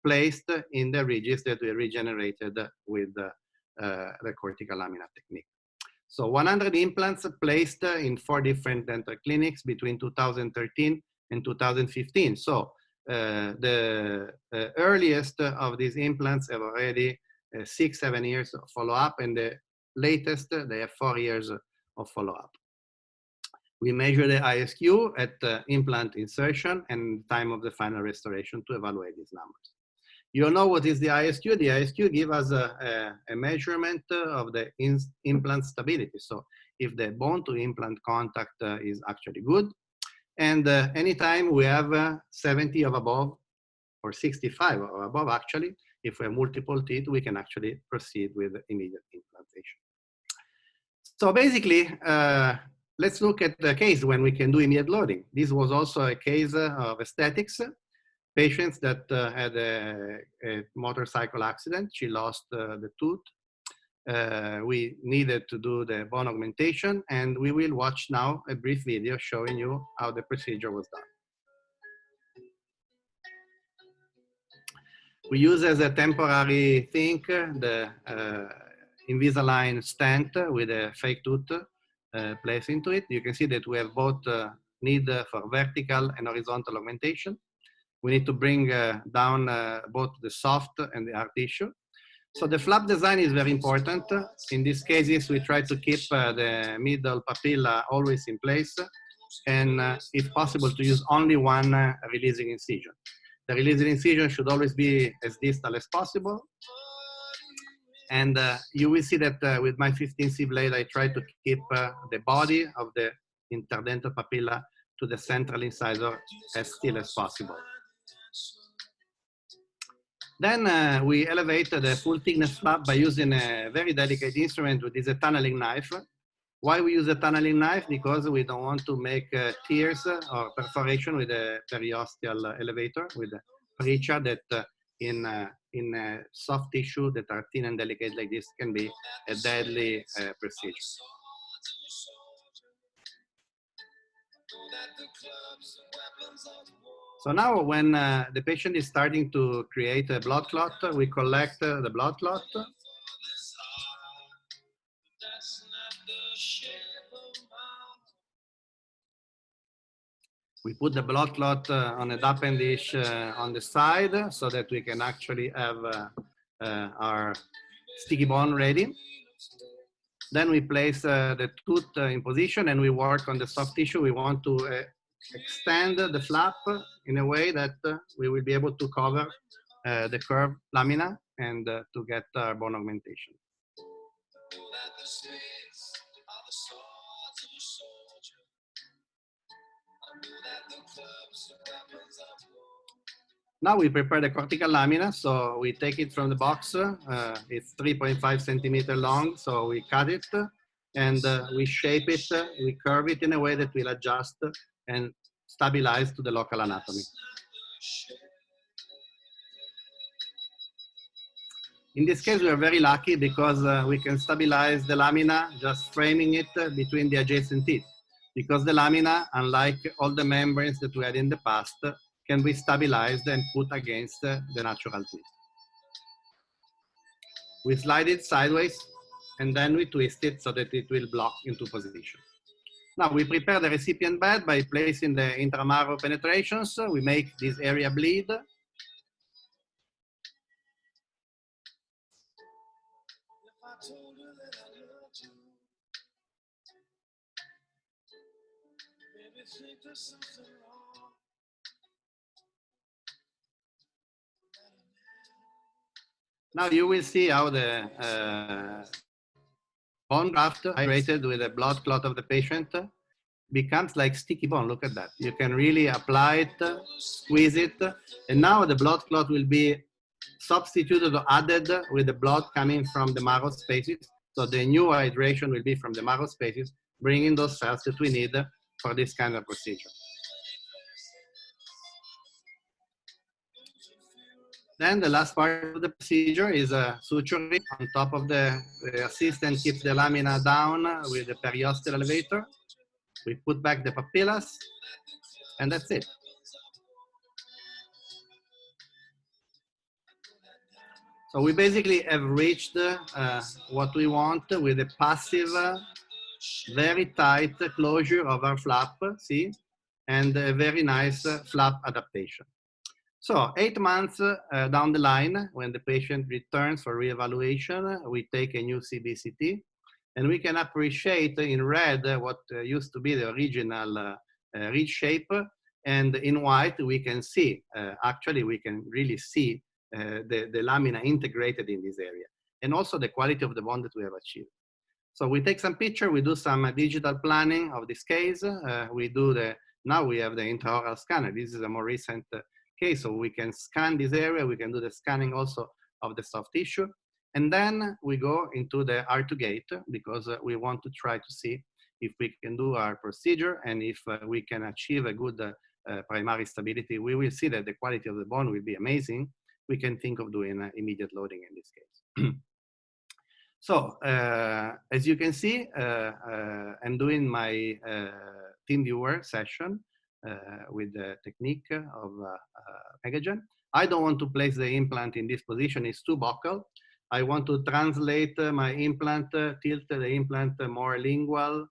placed in the ridges that we regenerated with the cortical lamina technique. So 100 implants placed in 4 different dental clinics between 2013 and 2015. So the earliest of these implants have already 6-7 years of follow-up, and the latest, they have 4 years of follow-up. We measure the ISQ at implant insertion and time of the final restoration to evaluate these numbers. You all know what is the ISQ. The ISQ gives us a measurement of the implant stability. So if the bone-to-implant contact is actually good, and anytime we have 70 or above, or 65 or above actually, if we have multiple teeth, we can actually proceed with immediate implantation. So basically, let's look at the case when we can do immediate loading. This was also a case of aesthetics. Patients that had a motorcycle accident. She lost the tooth. We needed to do the bone augmentation, and we will watch now a brief video showing you how the procedure was done. We use as a temporary thing the Invisalign stent with a fake tooth placed into it. You can see that we have both need for vertical and horizontal augmentation. We need to bring down both the soft and the hard tissue. So the flap design is very important. In these cases, we try to keep the middle papilla always in place, and if possible, to use only one releasing incision. The releasing incision should always be as distal as possible. And you will see that with my 15C blade, I try to keep the body of the interdental papilla to the central incisor as still as possible. Then we elevate the full thickness flap by using a very delicate instrument, which is a tunneling knife. Why we use a tunneling knife? Because we don't want to make tears or perforation with a periosteal elevator, with a preacher that in in soft tissue that are thin and delicate like this can be a deadly procedure. So now when the patient is starting to create a blood clot, we collect the blood clot. We put the blood clot on a dampened dish on the side so that we can actually have our sticky bone ready. Then we place the tooth in position and we work on the soft tissue. We want to extend the flap in a way that we will be able to cover the curved lamina and to get bone augmentation. Now we prepare the cortical lamina. So we take it from the box. It's 3.5 centimeter long. So we cut it and we shape it. We curve it in a way that will adjust and stabilize to the local anatomy. In this case, we are very lucky because we can stabilize the lamina just framing it between the adjacent teeth. Because the lamina, unlike all the membranes that we had in the past, can be stabilized and put against the natural teeth. We slide it sideways and then we twist it so that it will block into position. Now we prepare the recipient bed by placing the intramarrow penetrations. We make this area bleed. Now you will see how the bone graft hydrated with the blood clot of the patient becomes like sticky bone. Look at that. You can really apply it, squeeze it, and now the blood clot will be substituted or added with the blood coming from the marrow spaces. So the new hydration will be from the marrow spaces, bringing those cells that we need for this kind of procedure. Then the last part of the procedure is suturing. On top of the assistant keeps the lamina down with the periosteal elevator. We put back the papillas, and that's it. So we basically have reached what we want with a passive, very tight closure of our flap, see, and a very nice flap adaptation. So 8 months down the line, when the patient returns for reevaluation, we take a new CBCT, and we can appreciate in red what used to be the original ridge shape, and in white we can see, actually we can really see the lamina integrated in this area, and also the quality of the bone that we have achieved. So we take some picture, we do some digital planning of this case. Now we have the intraoral scanner. This is a more recent case, so we can scan this area. We can do the scanning also of the soft tissue. And then we go into the R2 gate because we want to try to see if we can do our procedure and if we can achieve a good primary stability. We will see that the quality of the bone will be amazing. We can think of doing immediate loading in this case. So as you can see, I'm doing my team viewer session with the technique of Megagen. I don't want to place the implant in this position. It's too buccal. I want to translate my implant, tilt the implant more lingual,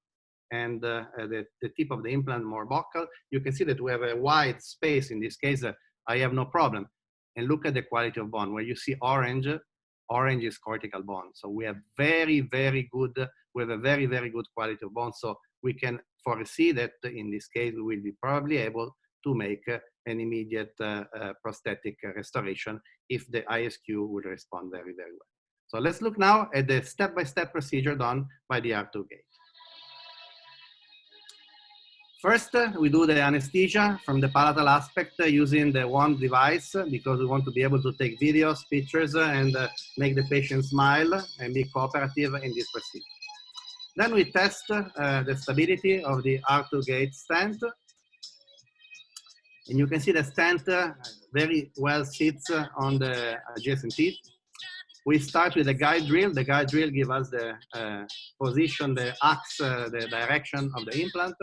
and the tip of the implant more buccal. You can see that we have a wide space. In this case, I have no problem. And look at the quality of bone. Where you see orange, orange is cortical bone. So we have very, very good, we have a very, very good quality of bone. So we can foresee that in this case, we will be probably able to make an immediate prosthetic restoration if the ISQ will respond very, very well. So let's look now at the step-by-step procedure done by the R2 gate. First, we do the anesthesia from the palatal aspect using the wand device because we want to be able to take videos, pictures, and make the patient smile and be cooperative in this procedure. Then we test the stability of the R2 gate stent. And you can see the stent very well sits on the adjacent teeth. We start with a guide drill. The guide drill gives us the position, the axe, the direction of the implant.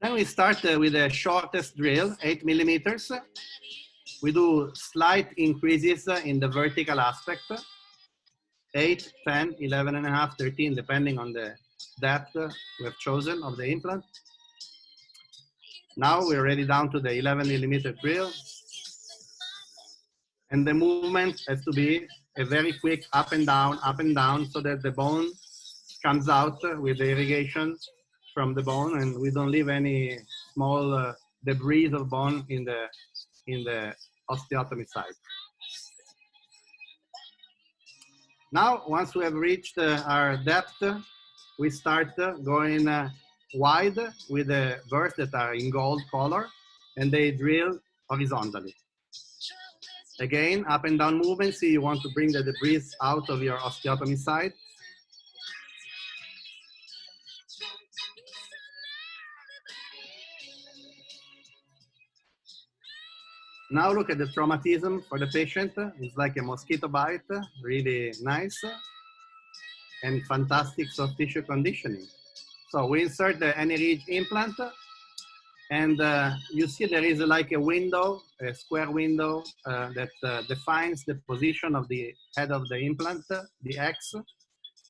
Then we start with the shortest drill, 8 millimeters. We do slight increases in the vertical aspect, 8, 10, 11 and a half, 13, depending on the depth we have chosen of the implant. Now we're already down to the 11 millimeter drill. And the movement has to be a very quick up and down, so that the bone comes out with the irrigation from the bone, and we don't leave any small debris of bone in the osteotomy site. Now, once we have reached our depth, we start going wide with the burrs that are in gold color, and they drill horizontally. Again, up and down movement. See, you want to bring the debris out of your osteotomy site. Now look at the traumatism for the patient. It's like a mosquito bite, really nice and fantastic soft tissue conditioning. So we insert the AnyRidge implant, and you see there is like a window, a square window that defines the position of the head of the implant, the X.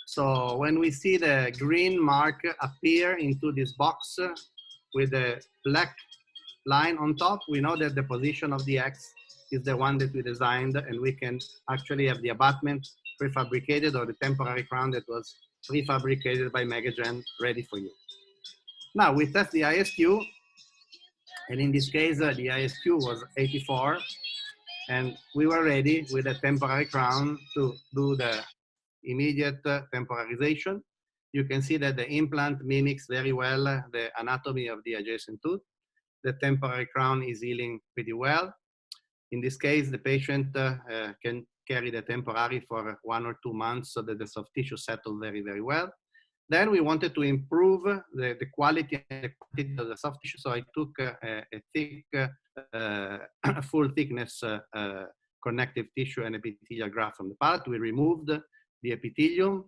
So when we see the green mark appear into this box with the black line on top, we know that the position of the X is the one that we designed, and we can actually have the abutment prefabricated or the temporary crown that was prefabricated by Megagen ready for you. Now we test the ISQ, and in this case, the ISQ was 84, and we were ready with a temporary crown to do the immediate temporarization. You can see that the implant mimics very well the anatomy of the adjacent tooth. The temporary crown is healing pretty well. In this case, the patient can carry the temporary for 1 or 2 months so that the soft tissue settled very, very well. Then we wanted to improve the quality and the quantity of the soft tissue. So I took a thick, full thickness connective tissue and epithelial graft from the palate. We removed the epithelium.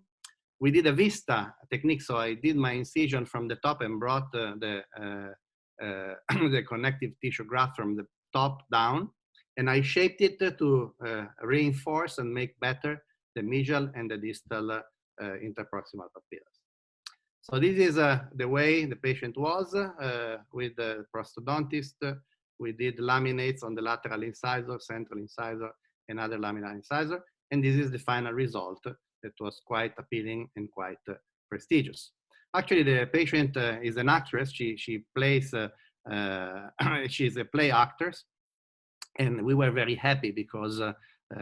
We did a vista technique. So I did my incision from the top and brought the connective tissue graft from the top down, and I shaped it to reinforce and make better the mesial and the distal interproximal papillas. So this is the way the patient was with the prosthodontist. We did laminates on the lateral incisor, central incisor, and other laminar incisor, and this is the final result that was quite appealing and quite prestigious. Actually, the patient is an actress. She plays, she's a play actor. And we were very happy because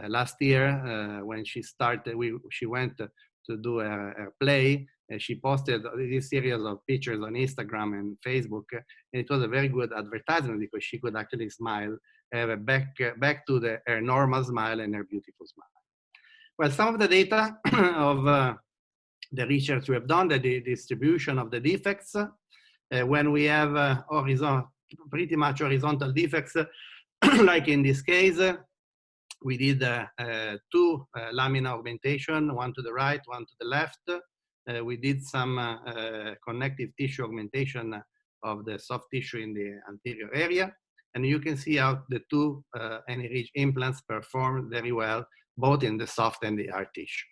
last year when she started, she went to do a play. She posted this series of pictures on Instagram and Facebook. And it was a very good advertisement because she could actually smile, have a back to her normal smile and her beautiful smile. Well, some of the data of the research we have done, the distribution of the defects, when we have pretty much horizontal defects, like in this case, we did 2 lamina augmentation, one to the right, one to the left. We did some connective tissue augmentation of the soft tissue in the anterior area. And you can see how the 2 AnyRidge implants perform very well, both in the soft and the hard tissue.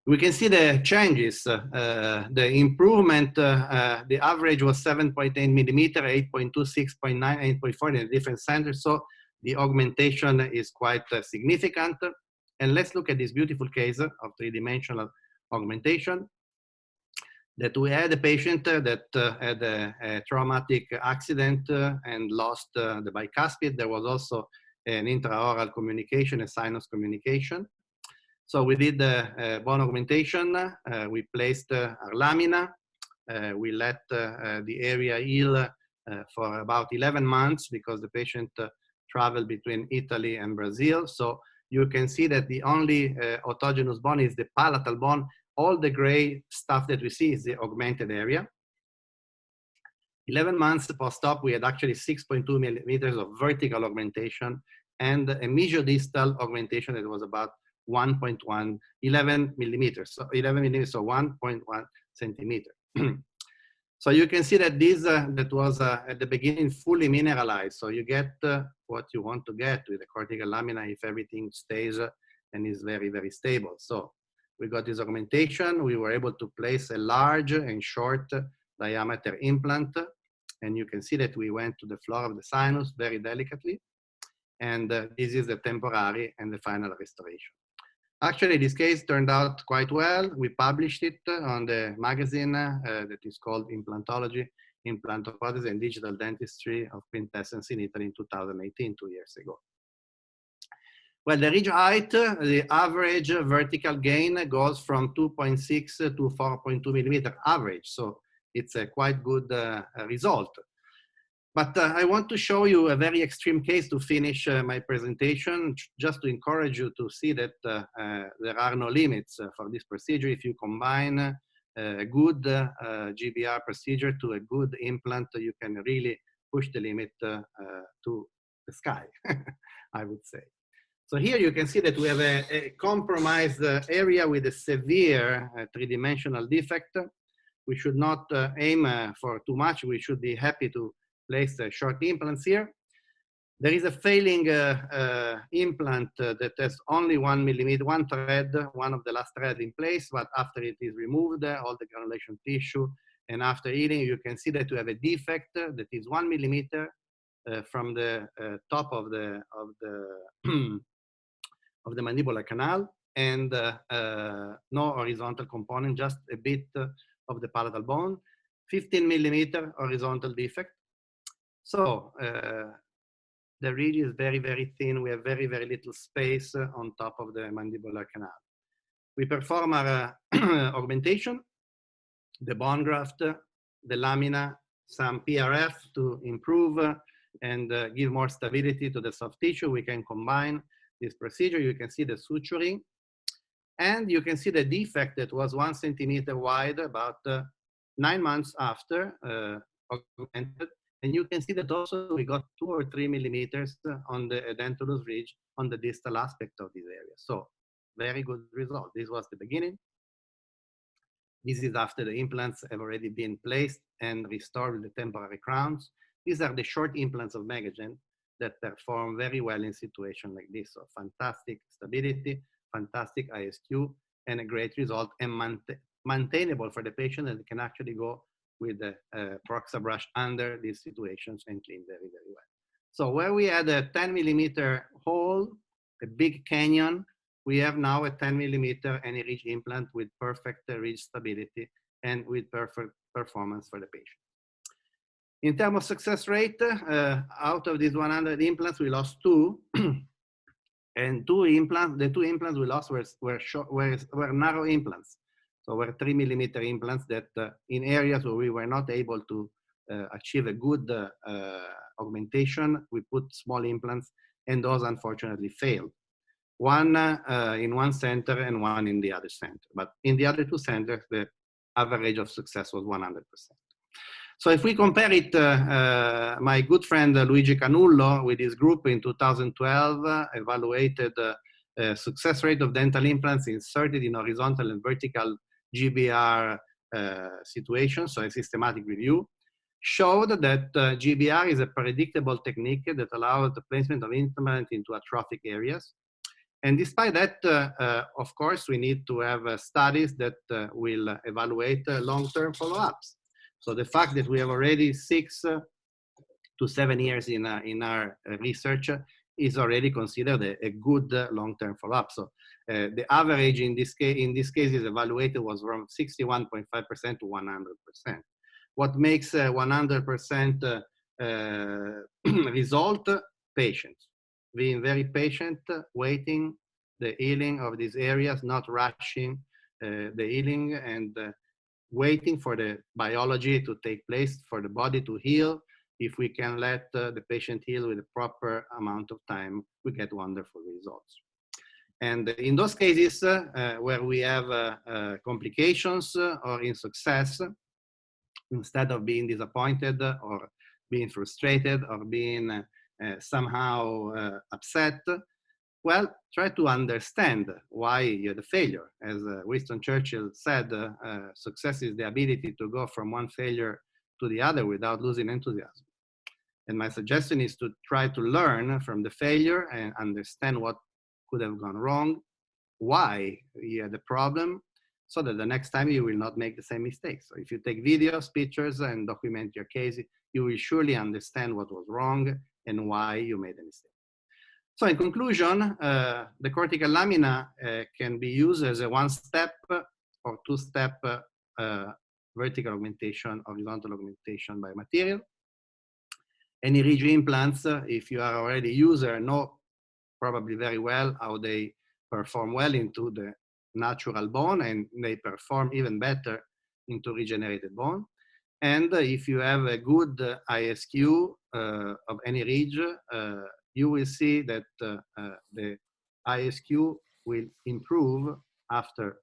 We can see the changes, the improvement, the average was 7.8 millimeter, 8.2, 6.9, 8.4 in the different centers. So the augmentation is quite significant. And let's look at this beautiful case of 3-dimensional augmentation that we had a patient that had a traumatic accident and lost the bicuspid. There was also an intraoral communication, a sinus communication. So we did bone augmentation. We placed our lamina. We let the area heal for about 11 months because the patient traveled between Italy and Brazil. So you can see that the only autogenous bone is the palatal bone all the gray stuff that we see is the augmented area. 11 months post-op, we had actually 6.2 millimeters of vertical augmentation and a mesiodistal augmentation that was about 1.1, 11 millimeters. So 11 millimeters, so 1.1 centimeter. So you can see that this that was at the beginning fully mineralized. So you get what you want to get with the cortical lamina if everything stays and is very, very stable. So we got this augmentation. We were able to place a large and short diameter implant. And you can see that we went to the floor of the sinus very delicately. And this is the temporary and the final restoration. Actually, this case turned out quite well. We published it on the magazine that is called Implantology, Implantology and Digital Dentistry of Quintessence in Italy in 2018, 2 years ago. Well, the ridge height, the average vertical gain goes from 2.6 to 4.2 millimeter average. So it's a quite good result. But I want to show you a very extreme case to finish my presentation, just to encourage you to see that there are no limits for this procedure. If you combine a good GBR procedure to a good implant, you can really push the limit to the sky, I would say. So here you can see that we have a compromised area with a severe three-dimensional defect. We should not aim for too much. We should be happy to place short implants here. There is a failing implant that has only 1 millimeter, one thread, one of the last thread in place, but after it is removed, all the granulation tissue, and after healing, you can see that you have a defect that is 1 millimeter from the top of the of the mandibular canal, and no horizontal component, just a bit of the palatal bone, 15 millimeter horizontal defect. So the ridge is very, very thin. We have very, very little space on top of the mandibular canal. We perform our augmentation, the bone graft, the lamina, some PRF to improve and give more stability to the soft tissue. We can combine this procedure. You can see the suturing, and you can see the defect that was 1 centimeter wide about 9 months after augmented. And you can see that also we got 2 or 3 millimeters on the edentulous ridge on the distal aspect of this area. So very good result. This was the beginning. This is after the implants have already been placed and restored with the temporary crowns. These are the short implants of Megagen that perform very well in situations like this. So fantastic stability, fantastic ISQ, and a great result, and maintainable for the patient, and can actually go with the Proxa brush under these situations and clean very, very well. So where we had a 10 millimeter hole, a big canyon, we have now a 10 millimeter AnyRidge implant with perfect ridge stability and with perfect performance for the patient. In terms of success rate, out of these 100 implants, we lost 2. And the 2 implants we lost were narrow implants. So were 3 millimeter implants that in areas where we were not able to achieve a good augmentation, we put small implants, and those unfortunately failed. One in one center and one in the other center. But in the other 2 centers, the average of success was 100%. So if we compare it, my good friend Luigi Canullo with his group in 2012 evaluated success rate of dental implants inserted in horizontal and vertical GBR situations, so a systematic review, showed that GBR is a predictable technique that allows the placement of implant into atrophic areas. And despite that, of course, we need to have studies that will evaluate long-term follow-ups. So the fact that we have already 6 to 7 years in our research is already considered a good long-term follow-up. So the average in this case is evaluated was from 61.5% to 100%. What makes 100% result? Patience. Being very patient, waiting the healing of these areas, not rushing the healing, and waiting for the biology to take place, for the body to heal. If we can let the patient heal with the proper amount of time, we get wonderful results. And in those cases where we have complications or insuccess, instead of being disappointed or being frustrated or being somehow upset, well, try to understand why you had a failure. As Winston Churchill said, success is the ability to go from one failure to the other without losing enthusiasm. And my suggestion is to try to learn from the failure and understand what could have gone wrong, why you had a problem, so that the next time you will not make the same mistakes. So if you take videos, pictures, and document your case, you will surely understand what was wrong and why you made a mistake. So in conclusion, the cortical lamina can be used as a one-step or two-step vertical augmentation, horizontal augmentation by material. AnyRidge implants, if you are already a user, know probably very well how they perform well into the natural bone, and they perform even better into regenerated bone. And if you have a good ISQ of AnyRidge, you will see that the ISQ will improve after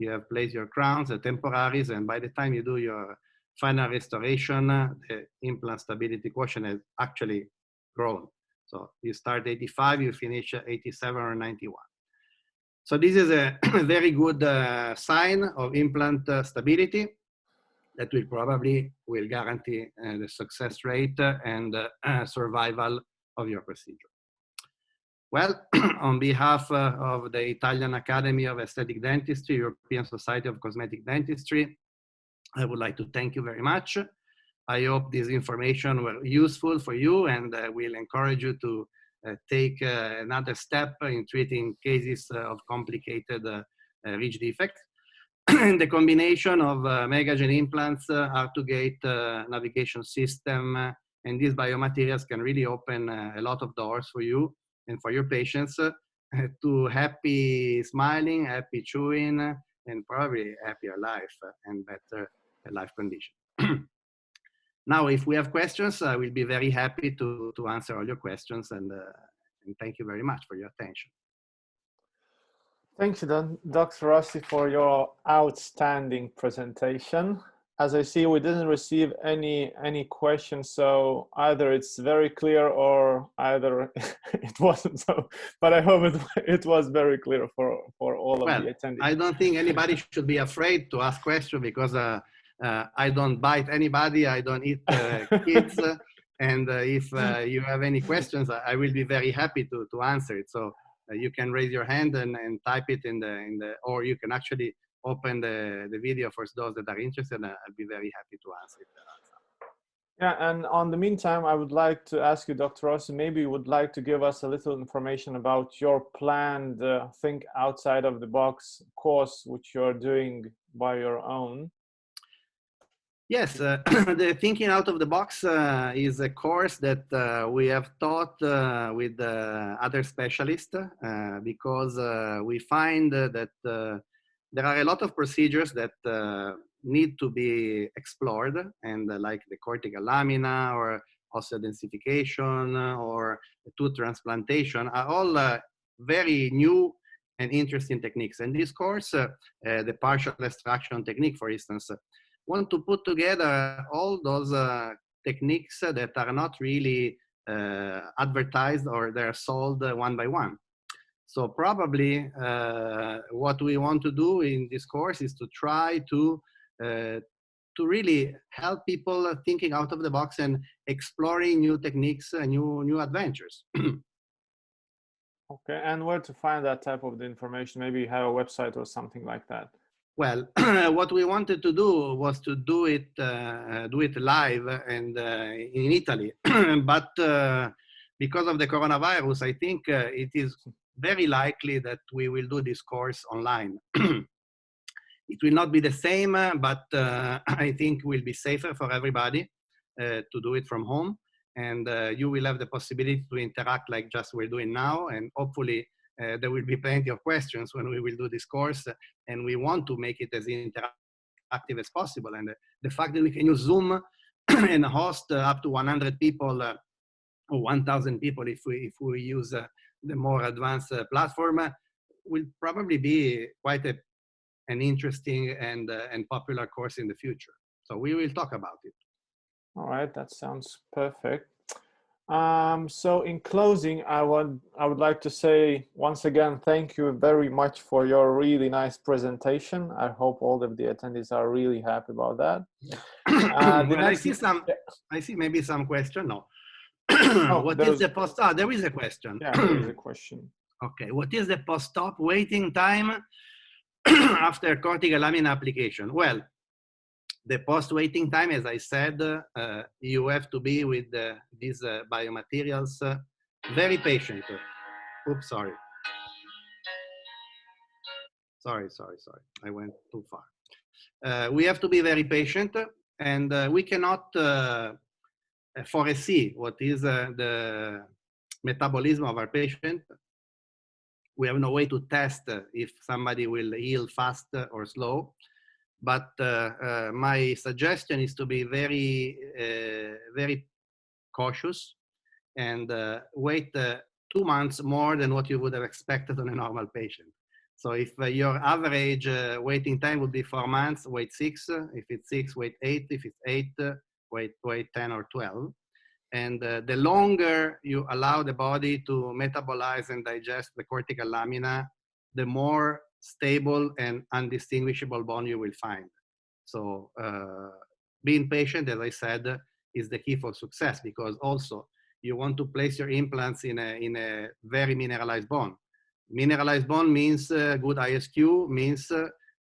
you have placed your crowns, the temporaries, and by the time you do your final restoration, the implant stability quotient has actually grown. So you start 85, you finish 87 or 91. So this is a very good sign of implant stability that will probably guarantee the success rate and survival of your procedure. Well, on behalf of the Italian Academy of Aesthetic Dentistry, European Society of Cosmetic Dentistry, I would like to thank you very much. I hope this information was useful for you, and will encourage you to take another step in treating cases of complicated ridge defects. The combination of Megagen implants, R2-gate navigation system, and these biomaterials can really open a lot of doors for you and for your patients to happy smiling, happy chewing, and probably happier life and better life condition. Now, if we have questions, I will be very happy to answer all your questions, and thank you very much for your attention. Thank you, Dr. Rossi, for your outstanding presentation. As I see, we didn't receive any questions, so either it's very clear or either it wasn't so, but I hope it was very clear for all of the attendees. I don't think anybody should be afraid to ask questions, because I don't bite anybody, I don't eat kids, and if you have any questions, I will be very happy to answer it. So you can raise your hand and type it in the, or you can actually open the video for those that are interested. I'll be very happy to answer it. Yeah, and on the meantime, I would like to ask you, Dr. Rossi, maybe you would like to give us a little information about your planned Think Outside of the Box course, which you're doing by your own. Yes, the Thinking Out of the Box is a course that we have taught with other specialists because we find that there are a lot of procedures that need to be explored, and like the cortical lamina or osseodensification or tooth transplantation are all very new and interesting techniques. And this course, the partial extraction technique, for instance, want to put together all those techniques that are not really advertised, or they're sold one by one. So probably what we want to do in this course is to try to really help people thinking out of the box and exploring new techniques and new adventures. Okay, and where to find that type of information? Maybe you have a website or something like that. Well, what we wanted to do was to do it live and in Italy, but because of the coronavirus, I think it is very likely that we will do this course online. It will not be the same, but I think will be safer for everybody to do it from home, and you will have the possibility to interact like just we're doing now, and hopefully there will be plenty of questions when we will do this course, and we want to make it as interactive as possible. And the fact that we can use Zoom and host up to 100 people or 1,000 people if we use the more advanced platform will probably be quite an interesting and popular course in the future. So we will talk about it. All right, that sounds perfect. So in closing, I would like to say once again, thank you very much for your really nice presentation. I hope all of the attendees are really happy about that. Well, I see maybe some question. No. Oh, what is the post? Ah, there is a question. Yeah, there is a question. Okay, what is the post-op waiting time after cortical lamina application? Well, the post-waiting time, as I said, you have to be with these biomaterials very patient. Oops, sorry. Sorry. I went too far. We have to be very patient, and we cannot foresee what is the metabolism of our patient. We have no way to test if somebody will heal fast or slow. But my suggestion is to be very cautious and wait 2 months more than what you would have expected on a normal patient. So if your average waiting time would be 4 months, wait 6. If it's 6, wait 8. If it's 8, wait 10 or 12. And the longer you allow the body to metabolize and digest the cortical lamina, the more stable and undistinguishable bone you will find. So being patient, as I said, is the key for success, because also you want to place your implants in a very mineralized bone. Mineralized bone means good ISQ, means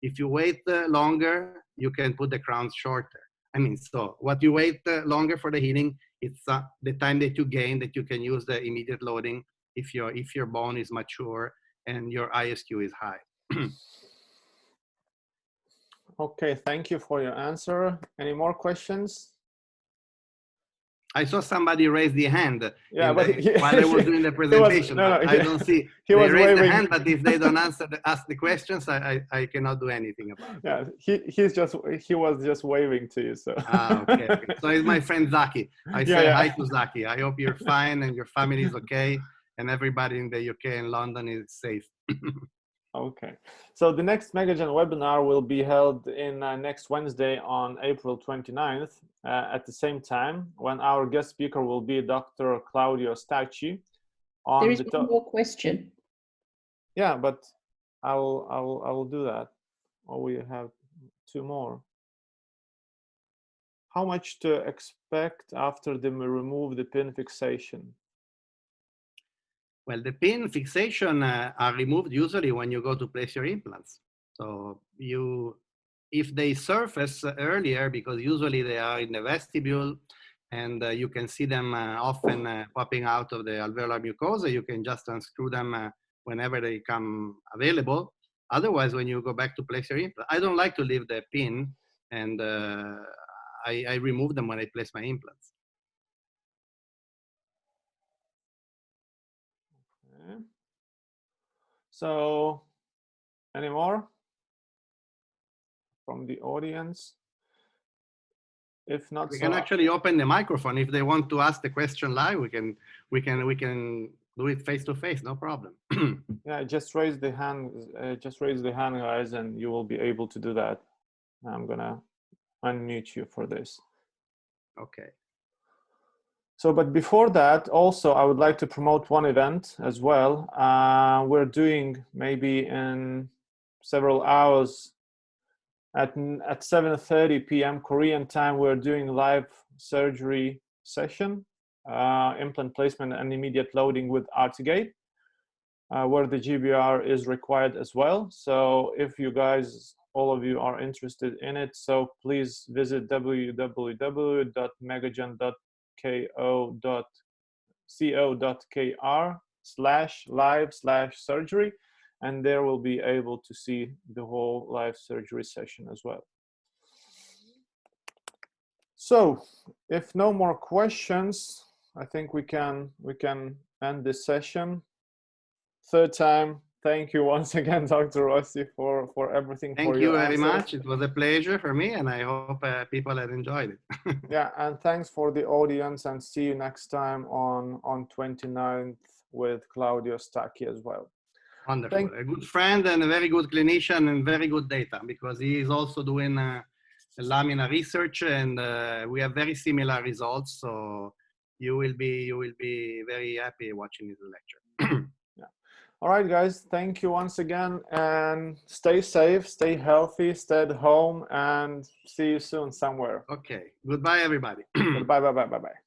if you wait longer, you can put the crowns shorter. I mean, so what you wait longer for the healing, it's the time that you gain that you can use the immediate loading if your bone is mature and your ISQ is high. Okay, thank you for your answer. Any more questions? I saw somebody raise the hand while I was doing the presentation. I don't see. They raise the hand, but if they don't ask the questions, I cannot do anything about it. Yeah, he was just waving to you. So. Okay. So it's my friend Zaki. I say hi to Zaki. I hope you're fine and your family is okay, and everybody in the UK and London is safe. Okay, so the next Megagen webinar will be held in next Wednesday on April 29th at the same time, when our guest speaker will be Dr. Claudio Stacchi. There is one more question. Yeah, but I will do that. Or we have 2 more. How much to expect after they remove the pin fixation? Well, the pin fixation are removed usually when you go to place your implants. So if they surface earlier, because usually they are in the vestibule and you can see them often popping out of the alveolar mucosa, you can just unscrew them whenever they come available. Otherwise, when you go back to place your implant, I don't like to leave the pin, and I remove them when I place my implants. Okay. So, any more from the audience? If not, we can actually open the microphone if they want to ask the question live. We can do it face to face, no problem. Yeah, just raise the hand. Just raise the hand, guys, and you will be able to do that. I'm gonna unmute you for this. Okay. So, but before that, also, I would like to promote one event as well. We're doing maybe in several hours at 7:30 p.m. Korean time, we're doing live surgery session, implant placement and immediate loading with Artigate, where the GBR is required as well. So if you guys, all of you are interested in it, so please visit www.megagen.co.kr/live/surgery, and there will be able to see the whole live surgery session as well. So if no more questions, I think we can end this session. Third time, thank you once again, Dr. Rossi, for everything. Thank you very much. It was a pleasure for me, and I hope people have enjoyed it. Yeah, and thanks for the audience, and see you next time on 29th with Claudio Stacchi as well. Wonderful. A good friend and a very good clinician and very good data, because he is also doing LAMINA research, and we have very similar results. So you will be very happy watching his lecture. Yeah. All right, guys. Thank you once again, and stay safe, stay healthy, stay at home, and see you soon somewhere. Okay. Goodbye, everybody. Goodbye. Bye. Bye. Bye. Bye.